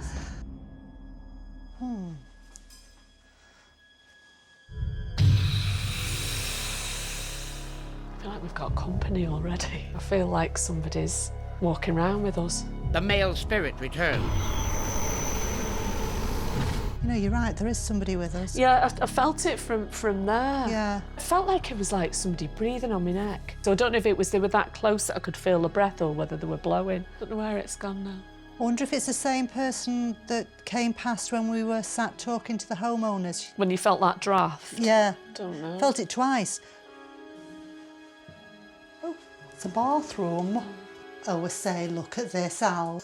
feel like we've got company already. I feel like somebody's walking around with us. The male spirit returns. You know, you're right, there is somebody with us. Yeah, I felt it from there. Yeah. I felt like it was like somebody breathing on my neck. So I don't know if it was they were that close that I could feel the breath or whether they were blowing. I don't know where it's gone now. I wonder if it's the same person that came past when we were sat talking to the homeowners. When you felt that draft? Yeah. Don't know. Felt it twice. Oh, it's a bathroom. Oh, we say, look at this, Al.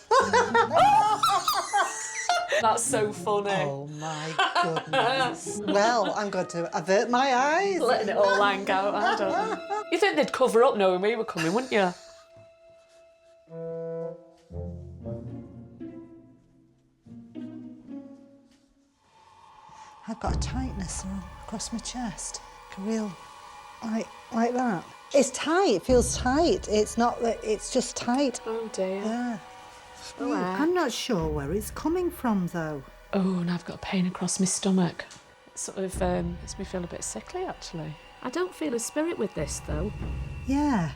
That's so funny. Oh my goodness. Well, I'm going to avert my eyes. Letting it all hang out, I don't know. You think they'd cover up knowing we were coming, wouldn't you? I've got a tightness across my chest. Like a real, like that. It's tight, it feels tight. It's not that, it's just tight. Oh dear. Yeah. Oh, I'm not sure where it's coming from though. Oh, and I've got a pain across my stomach. It sort of makes me feel a bit sickly, actually. I don't feel a spirit with this, though. Yeah.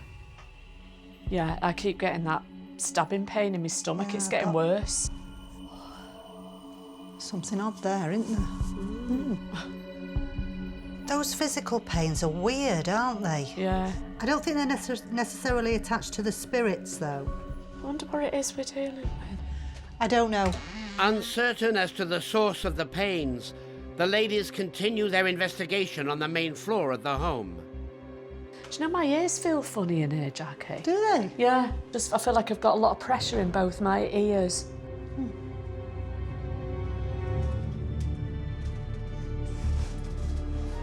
Yeah, I keep getting that stabbing pain in my stomach. Yeah, It's getting worse. Something odd there, isn't there? Those physical pains are weird, aren't they? Yeah. I don't think they're necessarily attached to the spirits, though. I wonder what it is we're dealing with. I don't know. Uncertain as to the source of the pains, the ladies continue their investigation on the main floor of the home. Do you know my ears feel funny in here, Jackie? Do they? Yeah. I feel like I've got a lot of pressure in both my ears.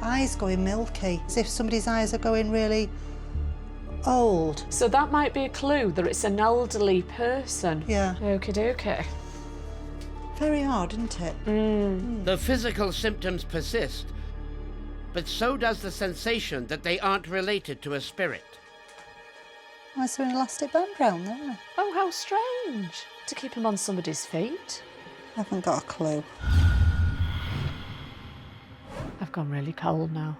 Eyes going milky, as if somebody's eyes are going really old. So that might be a clue that it's an elderly person. Yeah. Okie dokie. Very odd, isn't it? The physical symptoms persist, but so does the sensation that they aren't related to a spirit. Why is there an elastic band round there? Oh, how strange. To keep him on somebody's feet. I haven't got a clue. I've gone really cold now.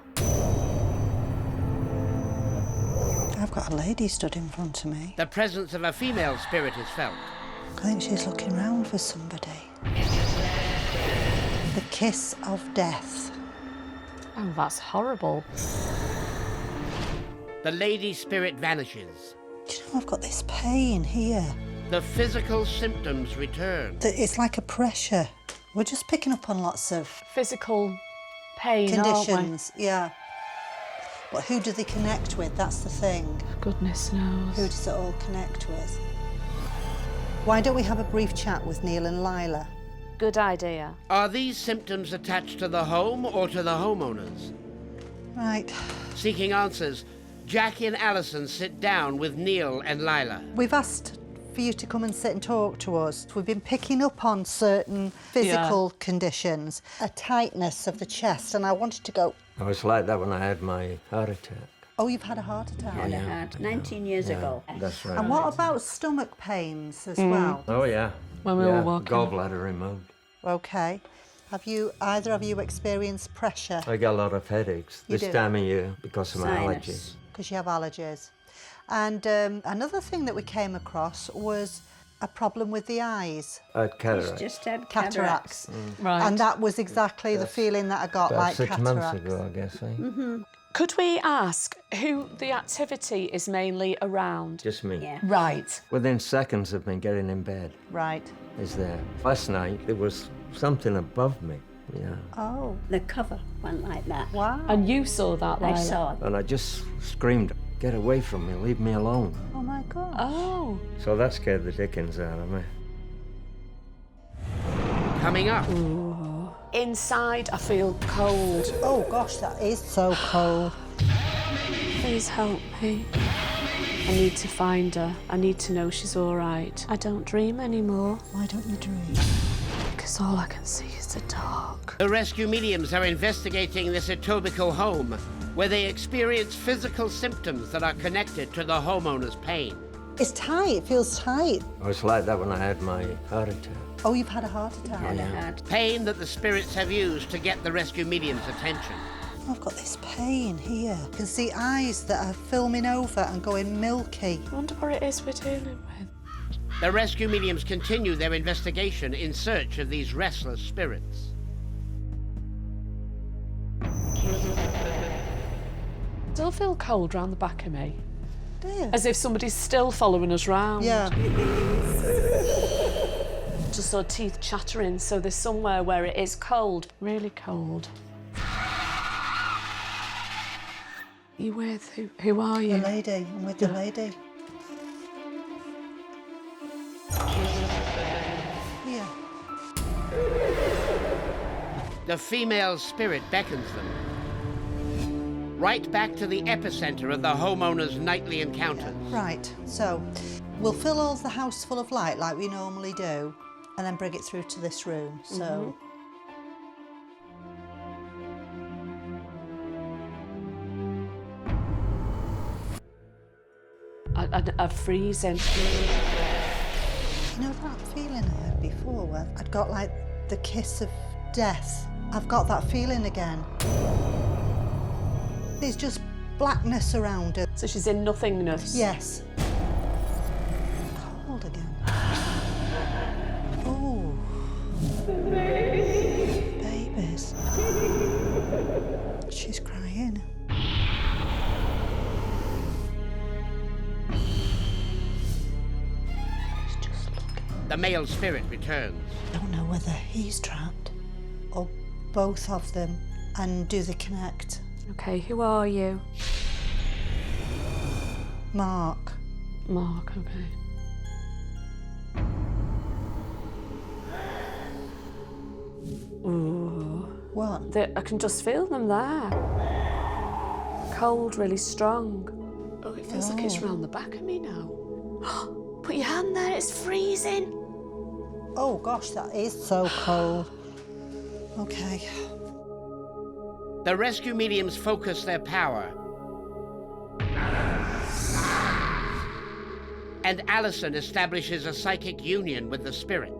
I've got a lady stood in front of me. The presence of a female spirit is felt. I think she's looking round for somebody. The kiss of death. Oh, that's horrible. The lady spirit vanishes. Do you know, I've got this pain here. The physical symptoms return. It's like a pressure. We're just picking up on lots of Physical pain, conditions. Yeah. But who do they connect with? That's the thing. Goodness knows. Who does it all connect with? Why don't we have a brief chat with Neil and Lila? Good idea. Are these symptoms attached to the home or to the homeowners? Right. Seeking answers, Jackie and Alison sit down with Neil and Lila. We've asked for you to come and sit and talk to us. We've been picking up on certain physical conditions, a tightness of the chest, and I wanted to go... I was like that when I had my heart attack. Oh, you've had a heart attack? Had a heart 19 years ago. That's right. And what about stomach pains as well? Oh, yeah. When we were walking. Gallbladder removed. Okay. Have you, either of you, experienced pressure? I get a lot of headaches You this do? time of year because of my Sinus. allergies. Because you have allergies. And another thing that we came across was a problem with the eyes. I had He's cataracts. just had Cataracts. Right. And that was exactly the feeling that I got, About like 6 cataracts. months ago, I guess, eh? Could we ask who the activity is mainly around? Just me. Yeah. Right. Within seconds of me getting in bed, Right. is there. Last night, there was something above me, yeah. Oh, the cover went like that. Wow. And you saw that, I Lila? saw it. And I just screamed, get away from me, leave me alone. Oh my God. Oh. So that scared the dickens out of me. Coming up, Inside, I feel cold. Oh gosh, that is so cold. Please help me. I need to find her. I need to know she's all right. I don't dream anymore Why don't you dream? because all I can see is the dark. the rescue mediums are investigating this Etobicoke home, where they experience physical symptoms that are connected to the homeowner's pain. It's tight, it feels tight. I was like that when I had my heart attack. Oh, you've had a heart attack. And I had. Pain that the spirits have used to get the rescue medium's attention. I've got this pain here. I can see eyes that are filming over and going milky. I wonder what it is we're dealing with. The rescue mediums continue their investigation in search of these restless spirits. Still feel cold round the back of me. Do you? As if somebody's still following us round. Yeah. Just saw teeth chattering, so there's somewhere where it is cold, really cold. You with? Who are The you? lady. I'm with the lady. Here. The female spirit beckons them. Right back to the epicenter of the homeowner's nightly encounters. Right, so we'll fill all the house full of light like we normally do and then bring it through to this room. So A freezing. you know that feeling I had before where I'd got like the kiss of death? I've got that feeling again. There's just blackness around her. So she's in nothingness. Yes. Cold again. Oh. Babies. She's crying. She's just looking. The male spirit returns. Don't know whether he's trapped or both of them, and do they connect? Okay, who are you? Mark. Mark, okay. Ooh. What? I can just feel them there. Cold, really strong. Oh, it feels like it's round the back of me now. Put your hand there, it's freezing. Oh gosh, that is so cold. Okay. The rescue mediums focus their power. And Alison establishes a psychic union with the spirit.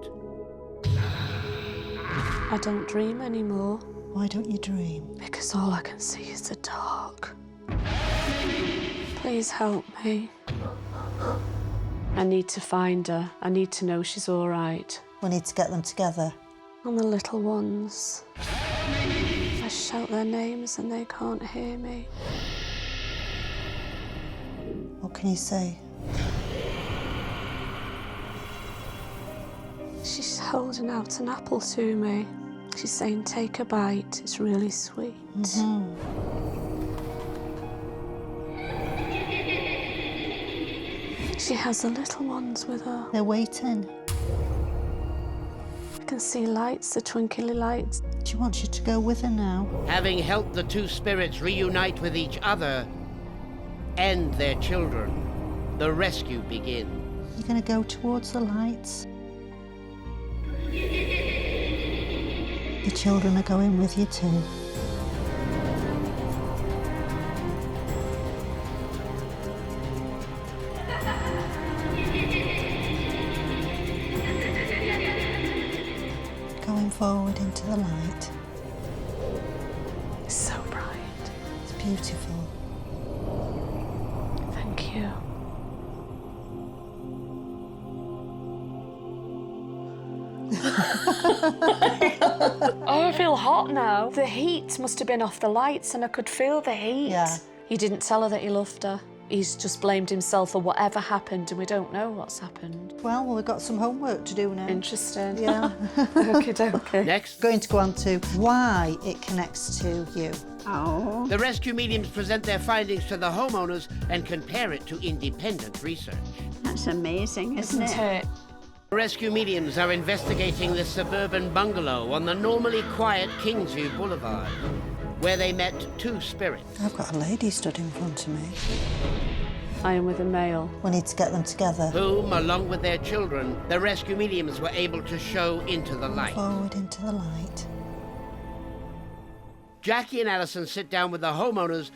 I don't dream anymore Why don't you dream? because all I can see is the dark. Please help me. I need to find her. I need to know she's all right. We need to get them together. And the little ones. I shout their names and they can't hear me. What can you say? She's holding out an apple to me. She's saying, take a bite, it's really sweet. She has the little ones with her. They're waiting. I can see lights, the twinkly lights. She wants you to go with her now. Having helped the two spirits reunite with each other and their children, the rescue begins. You're going to go towards the lights. The children are going with you too. Going forward into the light. It's so bright. It's beautiful. Thank you. Oh, I feel hot now. The heat must have been off the lights and I could feel the heat. Yeah. He didn't tell her that he loved her. He's just blamed himself for whatever happened and we don't know what's happened. Well, we've got some homework to do now. Interesting. Yeah. Okay. Next, Going to go on to why it connects to you. Oh. the rescue mediums present their findings to the homeowners and compare it to independent research. That's amazing, isn't Isn't it? it? Rescue mediums are investigating this suburban bungalow on the normally quiet Kingsview Boulevard, where they met two spirits. I've got a lady stood in front of me. I am with a male. We need to get them together. Whom, along with their children, the rescue mediums were able to show into the light. Forward into the light. Jackie and Alison sit down with the homeowners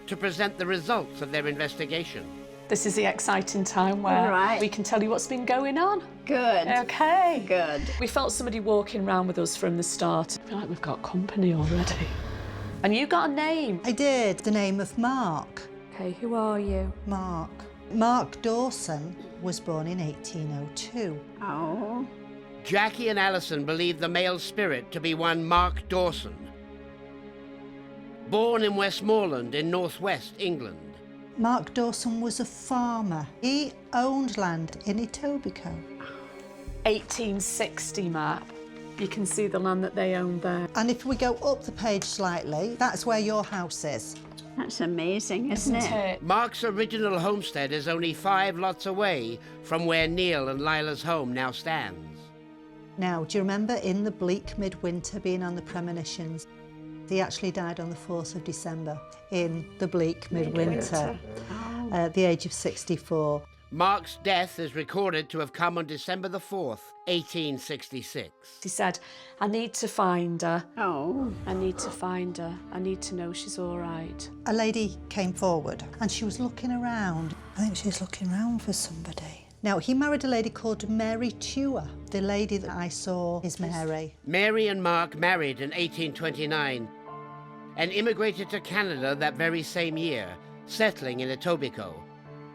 to present the results of their investigation. This is the exciting time where Right. we can tell you what's been going on. Good. Okay. Good. We felt somebody walking around with us from the start. I feel like we've got company already. And you got a name. I did. The name of Mark. Okay, who are you? Mark. Mark Dawson was born in 1802. Oh. Jackie and Alison believe the male spirit to be one Mark Dawson, born in Westmoreland in northwest England. Mark Dawson was a farmer. He owned land in Etobicoke. 1860 map. You can see the land that they owned there. And if we go up the page slightly, that's where your house is. That's amazing, isn't it? Mark's original homestead is only 5 lots away from where Neil and Lila's home now stands. Now, do you remember in the bleak midwinter being on the premonitions? He actually died on the 4th of December in the bleak midwinter at the age of 64. Mark's death is recorded to have come on December the 4th, 1866. He said, I need to find her. Oh. I need to find her. I need to know she's all right. A lady came forward and she was looking around. I think she was looking around for somebody. Now, he married a lady called Mary Tuer. The lady that I saw is Mary. Mary and Mark married in 1829 and immigrated to Canada that very same year, settling in Etobicoke,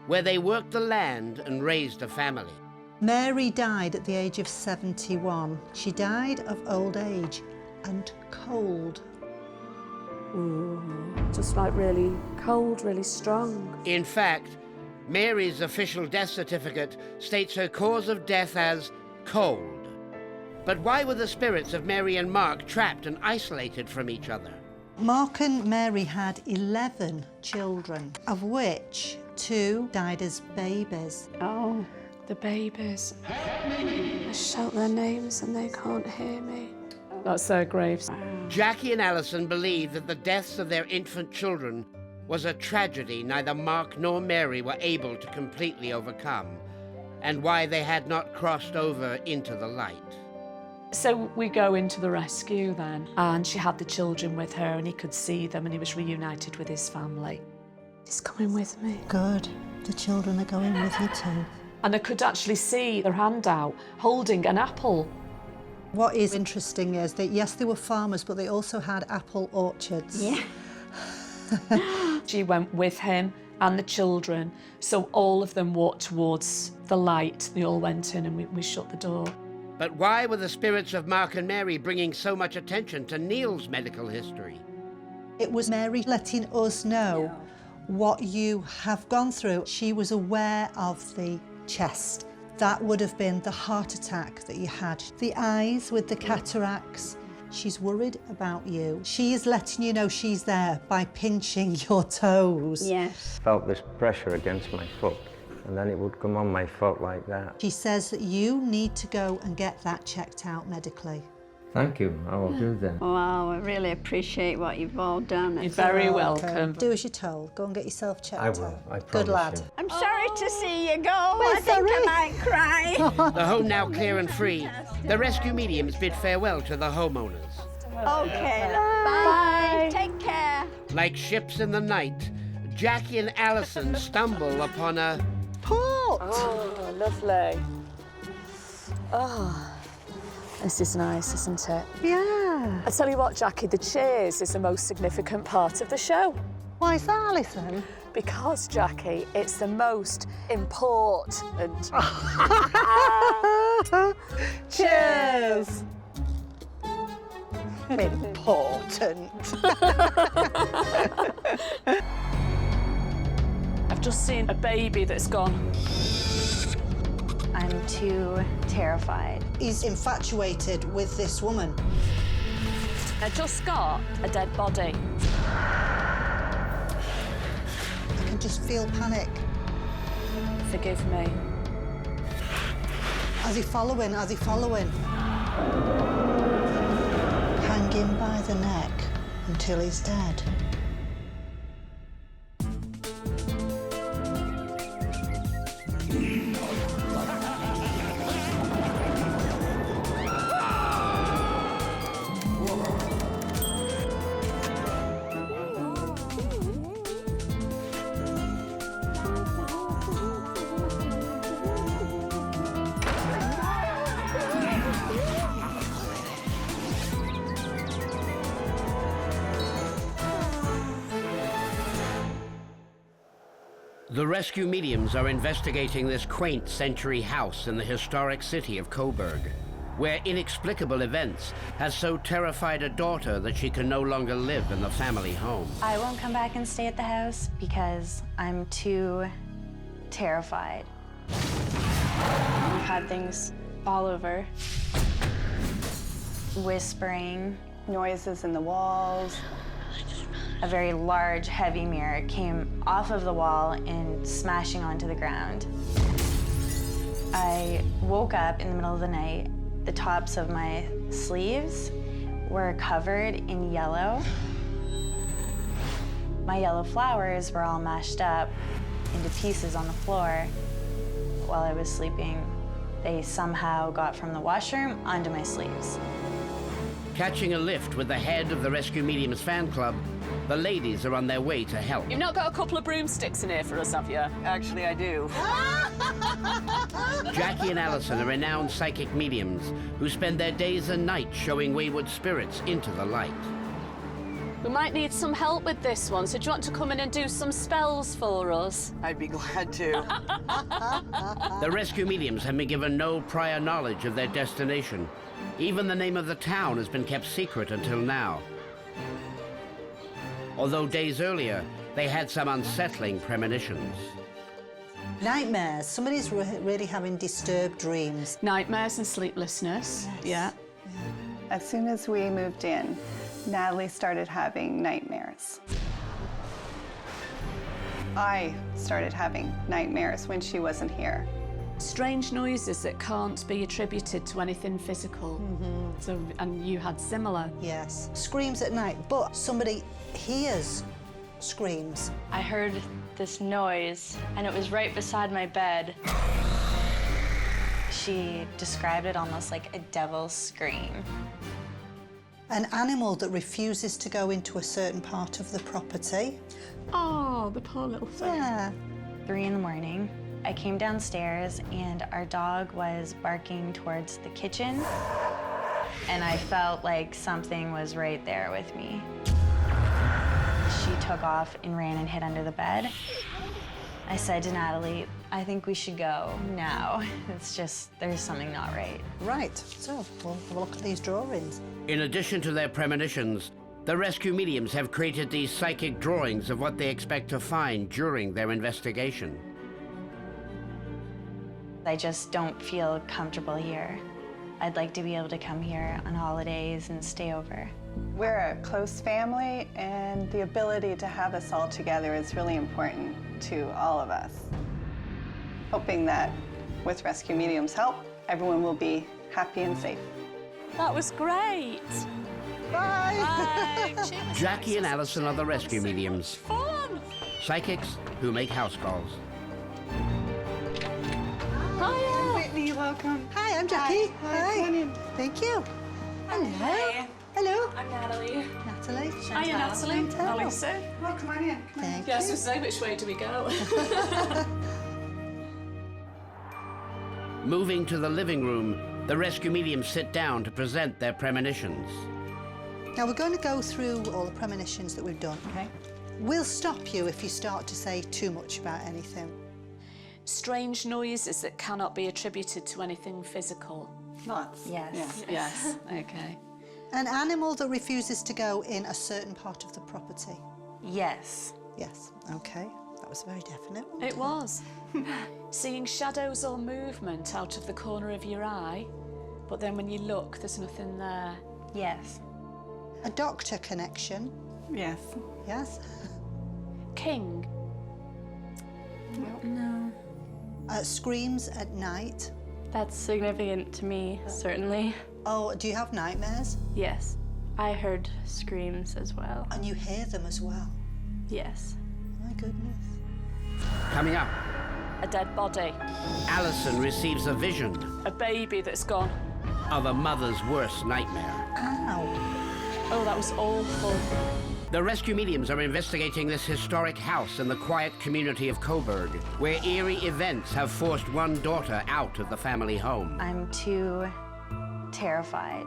where they worked the land and raised a family. Mary died at the age of 71. She died of old age and cold. Ooh, just like really cold, really strong. In fact, Mary's official death certificate states her cause of death as cold. But why were the spirits of Mary and Mark trapped and isolated from each other? Mark and Mary had 11 children, of which 2 died as babies. Oh. The babies. I shout their names and they can't hear me. That's their graves. Jackie and Alison believe that the deaths of their infant children was a tragedy neither Mark nor Mary were able to completely overcome, and why they had not crossed over into the light. So we go into the rescue then, and she had the children with her and he could see them and he was reunited with his family. He's coming with me. Good. The children are going with you too. And I could actually see their hand out, holding an apple. What is interesting is that, yes, they were farmers, but they also had apple orchards. Yeah. She went with him and the children, so all of them walked towards the light. They all went in and we shut the door. But why were the spirits of Mark and Mary bringing so much attention to Neil's medical history? It was Mary letting us know what you have gone through. She was aware of the chest. That would have been the heart attack that you had. The eyes with the cataracts. She's worried about you. She is letting you know she's there by pinching your toes. Yes. Felt this pressure against my foot, and then it would come on my foot like that. She says that you need to go and get that checked out medically. Thank you, I will do that. Wow, I really appreciate what you've all done. You're very welcome. Do as you're told. Go and get yourself checked out. I will, I promise Good lad. you. I'm sorry to see you go. I think I might cry. The home now clear and free, the rescue mediums bid farewell to the homeowners. Okay, bye. Take care. Like ships in the night, Jackie and Alison stumble upon a Port! Oh, lovely. Oh, this is nice, isn't it? Yeah. I tell you what, Jackie, the cheers is the most significant part of the show. Why is that, Alison? Because, Jackie, it's the most important. Cheers! Important. I've just seen a baby that's gone. I'm too terrified. He's infatuated with this woman. I just got a dead body. I can just feel panic. Forgive me. Is he following? Is he following? Hanging by the neck until he's dead. The rescue mediums are investigating this quaint century house in the historic city of Coburg, where inexplicable events has so terrified a daughter that she can no longer live in the family home. I won't come back and stay at the house because I'm too terrified. We've had things fall over. Whispering. Noises in the walls. A very large, heavy mirror came off of the wall and smashing onto the ground. I woke up in the middle of the night. The tops of my sleeves were covered in yellow. My yellow flowers were all mashed up into pieces on the floor. While I was sleeping, they somehow got from the washroom onto my sleeves. Catching a lift with the head of the Rescue Mediums fan club, the ladies are on their way to help. You've not got a couple of broomsticks in here for us, have you? Actually, I do. Jackie and Alison are renowned psychic mediums who spend their days and nights showing wayward spirits into the light. We might need some help with this one, so do you want to come in and do some spells for us? I'd be glad to. The rescue mediums have been given no prior knowledge of their destination. Even the name of the town has been kept secret until now. Although days earlier, they had some unsettling premonitions. Nightmares. Somebody's really having disturbed dreams. Nightmares and sleeplessness, yeah. As soon as we moved in, Natalie started having nightmares. I started having nightmares when she wasn't here. Strange noises that can't be attributed to anything physical. So, and you had similar. Yes. Screams at night, but somebody hears screams. I heard this noise, and it was right beside my bed. She described it almost like a devil's scream. An animal that refuses to go into a certain part of the property. Oh, the poor little thing. Yeah. 3 in the morning. I came downstairs and our dog was barking towards the kitchen. And I felt like something was right there with me. She took off and ran and hid under the bed. I said to Natalie, I think we should go now. It's just, there's something not right. Right, so we'll have a look at these drawings. In addition to their premonitions, the rescue mediums have created these psychic drawings of what they expect to find during their investigation. I just don't feel comfortable here. I'd like to be able to come here on holidays and stay over. We're a close family, and the ability to have us all together is really important to all of us. Hoping that with Rescue Mediums' help, everyone will be happy and safe. That was great. Bye. Bye. Jackie and Alison are the rescue mediums. Fun. Psychics who make house calls. Hiya. Whitney, welcome. Hi, I'm Jackie. Hi. Come on in. Thank you. Hello. Hi. Hello. I'm Natalie. Natalie. Hiya, Natalie. Alisa. Oh, come on in. Thank Yes, you. we say which way do we go? Moving to the living room, the rescue mediums sit down to present their premonitions. Now we're going to go through all the premonitions that we've done. Okay. We'll stop you if you start to say too much about anything. Strange noises that cannot be attributed to anything physical. Lots. Yes. Yes, okay. An animal that refuses to go in a certain part of the property. Yes. Yes, okay. That was very definite. It was. Seeing shadows or movement out of the corner of your eye, but then when you look, there's nothing there. Yes. A doctor connection. Yes. Yes. King. No. Screams at night. That's significant to me, certainly. Oh, do you have nightmares? Yes. I heard screams as well. And you hear them as well? Yes. My goodness. Coming up, A dead body. Alison receives a vision A baby that's gone. of a mother's worst nightmare. Ow. Oh, that was awful. The rescue mediums are investigating this historic house in the quiet community of Coburg, where eerie events have forced one daughter out of the family home. I'm too terrified.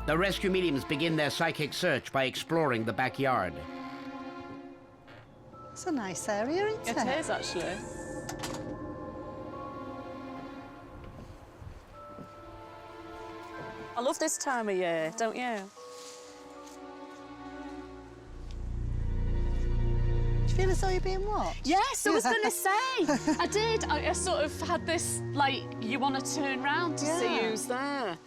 The rescue mediums begin their psychic search by exploring the backyard. It's a nice area, isn't it? It is, actually. I love this time of year, don't you? Do you feel as though you're being watched? Yes, I was going to say. I did. I sort of had this, like, you want to turn round to see who's there.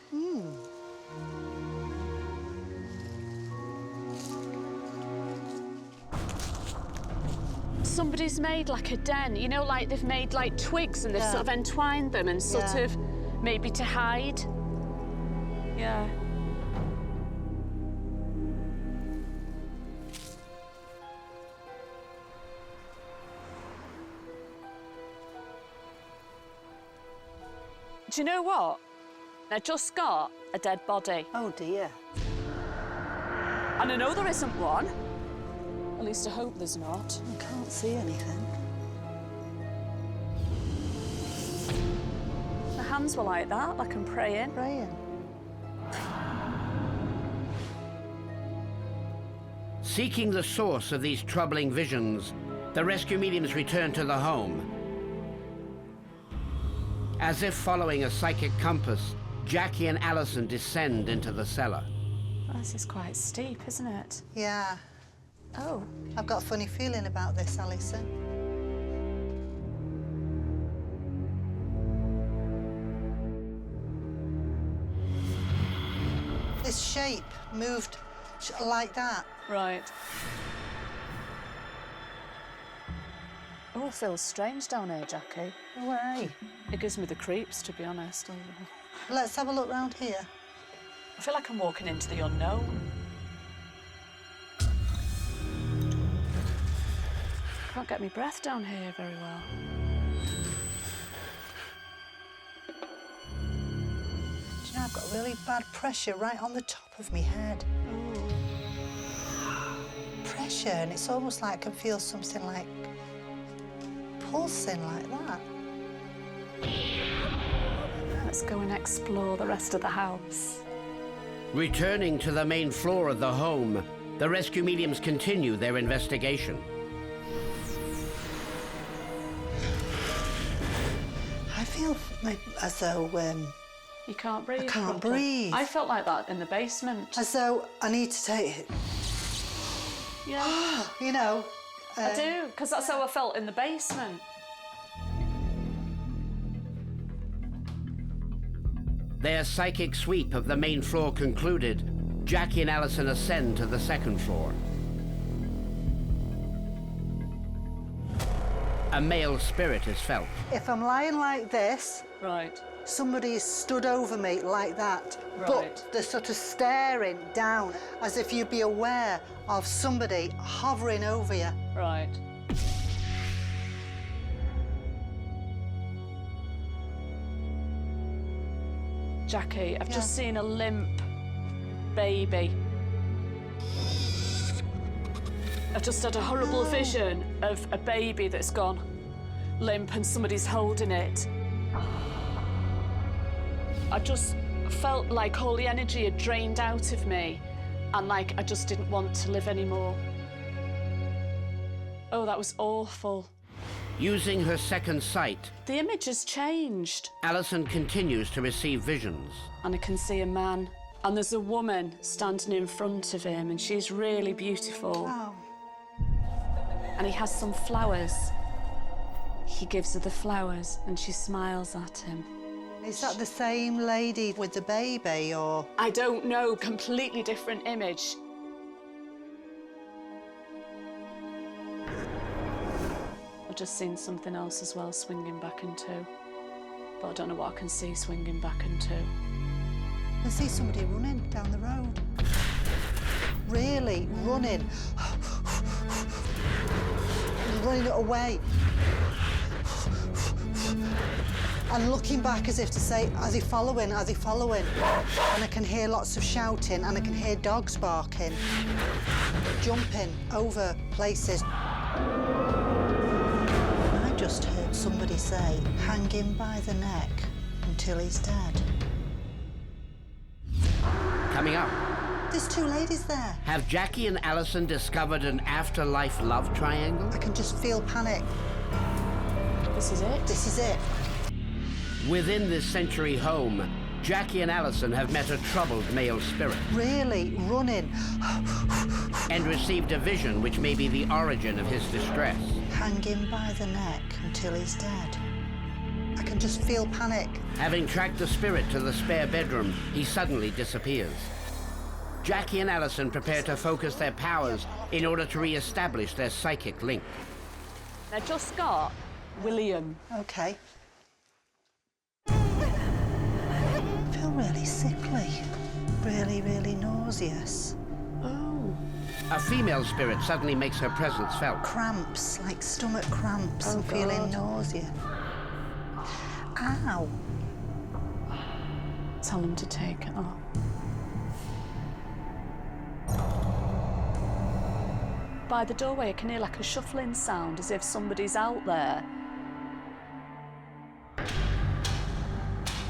Somebody's made like a den, you know, like they've made like twigs and they've sort of entwined them and sort of maybe to hide. Yeah. Do you know what? I just got a dead body. Oh dear. And I know there isn't one. At least I hope there's not. I can't see anything. The hands were like that, like I'm praying. Praying. Seeking the source of these troubling visions, the rescue mediums return to the home. As if following a psychic compass, Jackie and Alison descend into the cellar. Oh, this is quite steep, isn't it? Yeah. Oh. I've got a funny feeling about this, Alison. This shape moved like that. Right. Oh, it feels strange down here, Jackie. Why? It gives me the creeps, to be honest. Let's have a look round here. I feel like I'm walking into the unknown. Can't get my breath down here very well. Do you know, I've got really bad pressure right on the top of my head. Pressure, and it's almost like I can feel something like pulsing like that. Let's go and explore the rest of the house. Returning to the main floor of the home, the rescue mediums continue their investigation. I feel as though you can't breathe. I can't properly. breathe. I felt like that in the basement. As though I need to take it. Yeah. You know. I do, because that's how I felt in the basement. Their psychic sweep of the main floor concluded, Jackie and Alison ascend to the second floor. A male spirit is felt. If I'm lying like this, right, somebody is stood over me like that, Right. but they're sort of staring down as if you'd be aware of somebody hovering over you. Right. Jackie, I've just seen a limp baby. I've just had a horrible vision of a baby that's gone limp and somebody's holding it. I just felt like all the energy had drained out of me and like I just didn't want to live anymore. Oh, that was awful. Using her second sight, The image has changed. Alison continues to receive visions. And I can see a man, and there's a woman standing in front of him, and she's really beautiful. Oh. And he has some flowers. He gives her the flowers, and she smiles at him. Is that the same lady with the baby, or...? I don't know, completely different image. I've just seen something else as well, swinging back into. But I don't know what I can see swinging back into. I see somebody running down the road. Really, running. Running away. And looking back as if to say, is he following, is he following? And I can hear lots of shouting, and I can hear dogs barking, jumping over places. I just heard somebody say, hang him by the neck until he's dead. Coming up, There's two ladies there. have Jackie and Alison discovered an afterlife love triangle? I can just feel panic. This is it? This is it. Within this century home, Jackie and Alison have met a troubled male spirit Really running. and received a vision which may be the origin of his distress. Hang him by the neck until he's dead. I can just feel panic. Having tracked the spirit to the spare bedroom, he suddenly disappears. Jackie and Alison prepare to focus their powers in order to re-establish their psychic link. I just got William. Okay. I feel really sickly. Really, really nauseous. Oh. A female spirit suddenly makes her presence felt. Cramps, like stomach cramps. I'm feeling nausea. Ow. Tell him to take it off. By the doorway, I can hear like a shuffling sound, as if somebody's out there.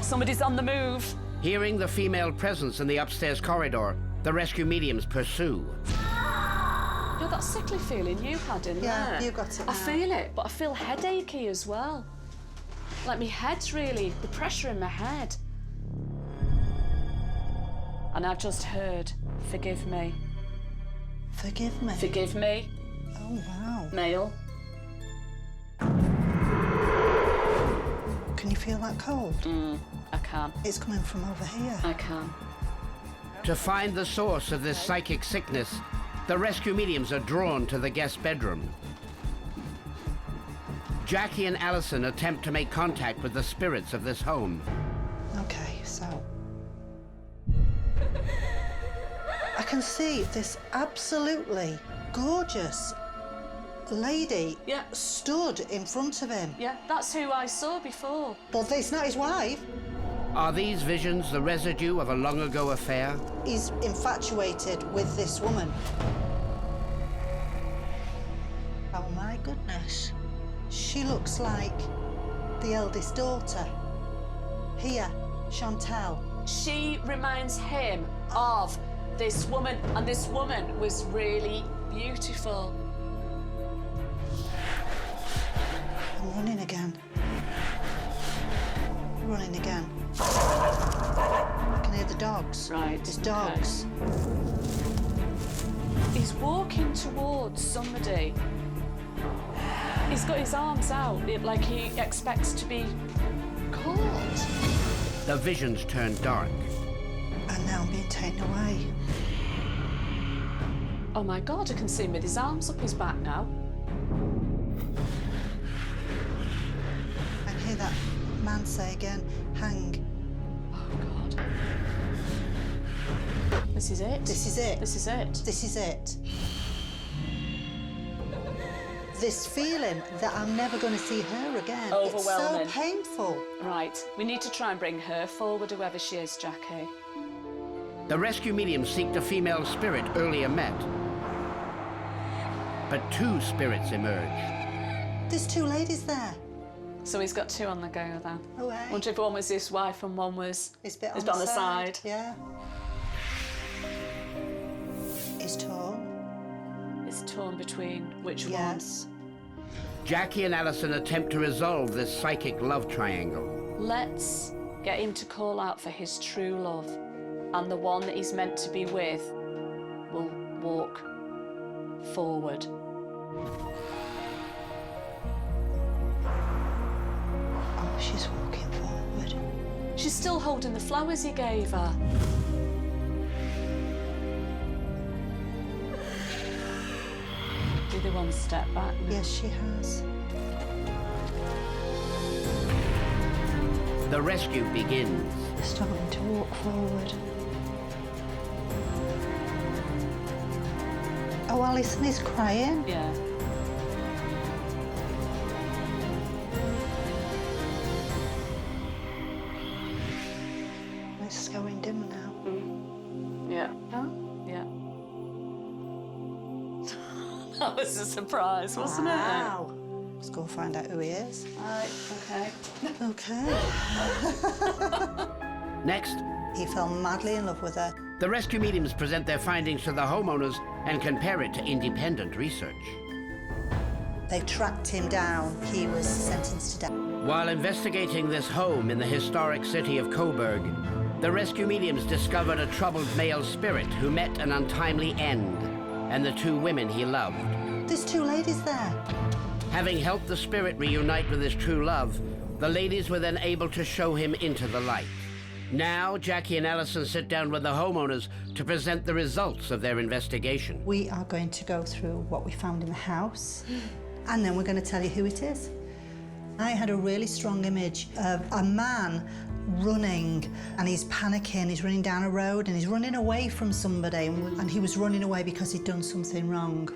Somebody's on the move. Hearing the female presence in the upstairs corridor, the rescue mediums pursue. You know that sickly feeling you had in Yeah, there? you got it I now. feel it, but I feel headachy as well. Like my head's really, the pressure in my head. And I've just heard, forgive me. Forgive me? Forgive me. Oh, wow. Male. Can you feel that cold? I can. It's coming from over here. I can. To find the source of this psychic sickness, the rescue mediums are drawn to the guest bedroom. Jackie and Alison attempt to make contact with the spirits of this home. Okay, so... I can see this absolutely gorgeous lady stood in front of him. Yeah, that's who I saw before. But it's not his wife. Are these visions the residue of a long-ago affair? He's infatuated with this woman. Oh my goodness. She looks like the eldest daughter. Here, Chantal. She reminds him of this woman, and this woman was really beautiful. I'm running again. Running again. I can hear the dogs. Right. There's dogs. He's walking towards somebody. He's got his arms out, like he expects to be caught. The visions turn dark. And now I'm being taken away. Oh my God, I can see him with his arms up his back now. I can hear that man say again, hang. Oh God. This is it. This is it. This is it. This is it. This feeling that I'm never going to see her again. Overwhelming. It's so painful. Right, we need to try and bring her forward, whoever she is, Jackie. The rescue mediums seek the female spirit earlier met. But two spirits emerge. There's two ladies there. So he's got two on the go then. Oh, hey. I wonder if one was his wife and one was It's a bit his on the side. Yeah. He's tall. He's tall. torn between which Yes. Jackie and Alison attempt to resolve this psychic love triangle. one. Let's get him to call out for his true love, and the one that he's meant to be with will walk forward. Oh, she's walking forward. She's still holding the flowers he gave her. Do they one step back now? Yes, she has. The rescue begins. They're starting to walk forward. Oh, Alison is crying. Yeah. It's going dim now. Yeah. Oh, yeah. That was a surprise, wasn't Wow. Let's go find out who he is. it? Right, okay. Okay. Next, He fell madly in love with her. the rescue mediums present their findings to the homeowners and compare it to independent research. They tracked him down. He was sentenced to death. While investigating this home in the historic city of Coburg, the rescue mediums discovered a troubled male spirit who met an untimely end, and the two women he loved. There's two ladies there. Having helped the spirit reunite with his true love, the ladies were then able to show him into the light. Now, Jackie and Alison sit down with the homeowners to present the results of their investigation. We are going to go through what we found in the house, and then we're going to tell you who it is. I had a really strong image of a man running, and he's panicking, he's running down a road, and he's running away from somebody, and he was running away because he'd done something wrong.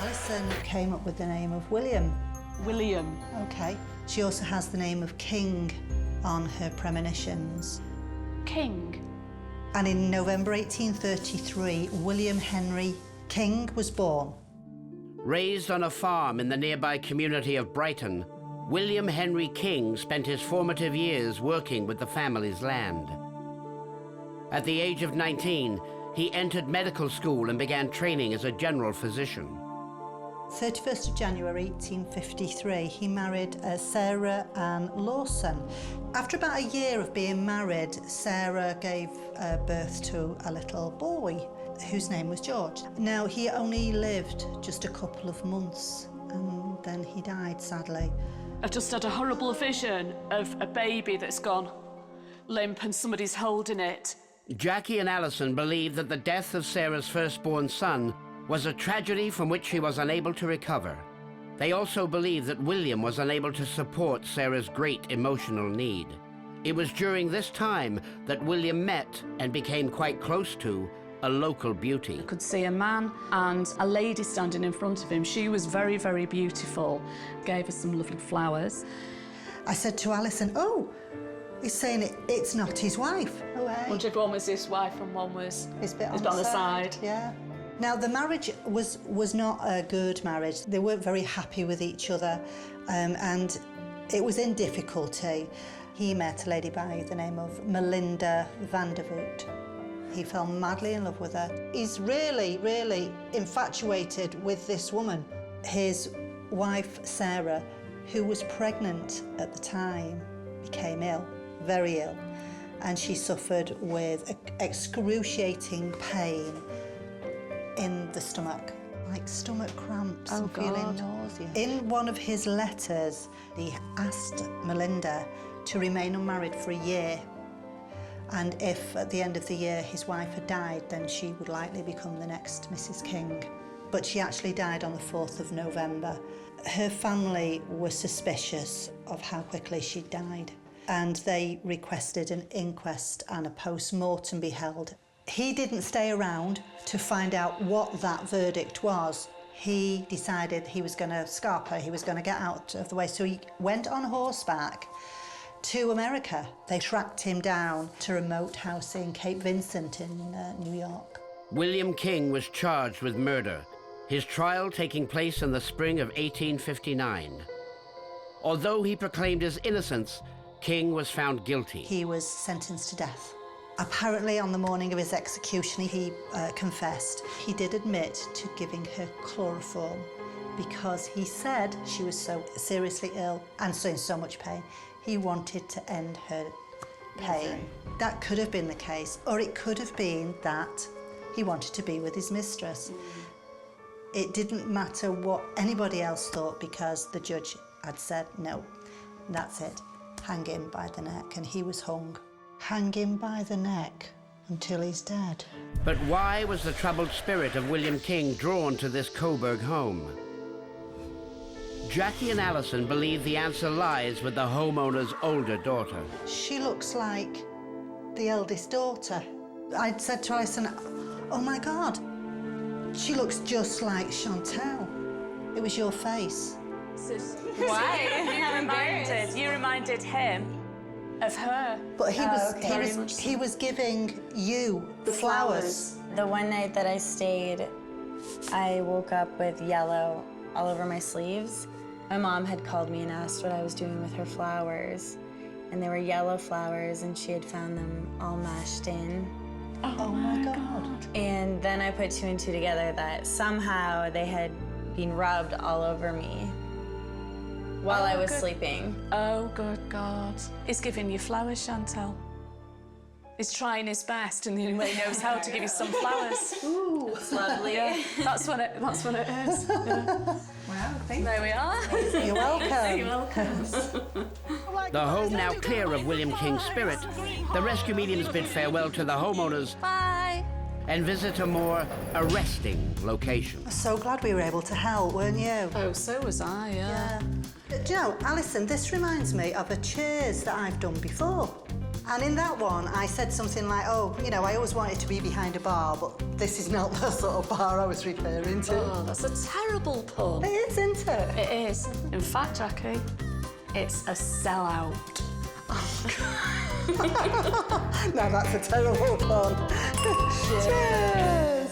Alison came up with the name of William. William. Okay. She also has the name of King on her premonitions. King. And in November 1833, William Henry King was born. Raised on a farm in the nearby community of Brighton, William Henry King spent his formative years working with the family's land. At the age of 19, he entered medical school and began training as a general physician. 31st of January 1853, he married Sarah Ann Lawson. After about a year of being married, Sarah gave birth to a little boy whose name was George. Now, he only lived just a couple of months and then he died, sadly. I've just had a horrible vision of a baby that's gone limp and somebody's holding it. Jackie and Alison believe that the death of Sarah's firstborn son was a tragedy from which she was unable to recover. They also believe that William was unable to support Sarah's great emotional need. It was during this time that William met and became quite close to a local beauty. I could see a man and a lady standing in front of him. She was very, very beautiful. Gave us some lovely flowers. I said to Alison, oh, he's saying it's not his wife. Oh, hey. I wondered one was his wife and one was his bit on the side. Yeah. Now, the marriage was not a good marriage. They weren't very happy with each other, and it was in difficulty. He met a lady by the name of Melinda Vandervoot. He fell madly in love with her. He's really, really infatuated with this woman. His wife, Sarah, who was pregnant at the time, became ill, very ill, and she suffered with excruciating pain in the stomach, like stomach cramps and feeling nausea. In one of his letters, he asked Melinda to remain unmarried for a year, and if at the end of the year his wife had died, then she would likely become the next Mrs. King. But she actually died on the 4th of November. Her family were suspicious of how quickly she died, and they requested an inquest and a post-mortem be held. He didn't stay around to find out what that verdict was. He decided he was going to scarp her, he was going to get out of the way, so he went on horseback to America. They tracked him down to a remote house in Cape Vincent in New York. William King was charged with murder, his trial taking place in the spring of 1859. Although he proclaimed his innocence, King was found guilty. He was sentenced to death. Apparently, on the morning of his execution, he confessed. He did admit to giving her chloroform because he said she was so seriously ill and so in so much pain. He wanted to end her pain. That could have been the case, or it could have been that he wanted to be with his mistress. It didn't matter what anybody else thought because the judge had said, no, that's it, hang him by the neck, and he was hung. Hang him by the neck until he's dead. But why was the troubled spirit of William King drawn to this Coburg home? Jackie and Alison believe the answer lies with the homeowner's older daughter. She looks like the eldest daughter. I said to Alison, oh my God, she looks just like Chantal. It was your face. Why? You reminded him of her. But he was giving you the flowers. The one night that I stayed, I woke up with yellow all over my sleeves. My mom had called me and asked what I was doing with her flowers. And they were yellow flowers, and she had found them all mashed in. Oh my God. And then I put two and two together that somehow they had been rubbed all over me while I was sleeping. Oh, good God. He's giving you flowers, Chantal. He's trying his best, and the only way he knows how to give you some flowers. Ooh, it's lovely. Yeah, that's what it is. Yeah. Wow, thank you. There we are. You're welcome. You're welcome. The home now clear of William King's spirit, the rescue mediums bid farewell to the homeowners. Bye. And visit a more arresting location. I'm so glad we were able to help, weren't you? Oh, so was I, yeah. Do you know, Alison, this reminds me of a cheers that I've done before. And in that one, I said something like, oh, you know, I always wanted to be behind a bar, but this is not the sort of bar I was referring to. Oh, that's a terrible pun. It is, isn't it? It is. In fact, Jackie, it's a sellout. Now that's a terrible pun. Cheers!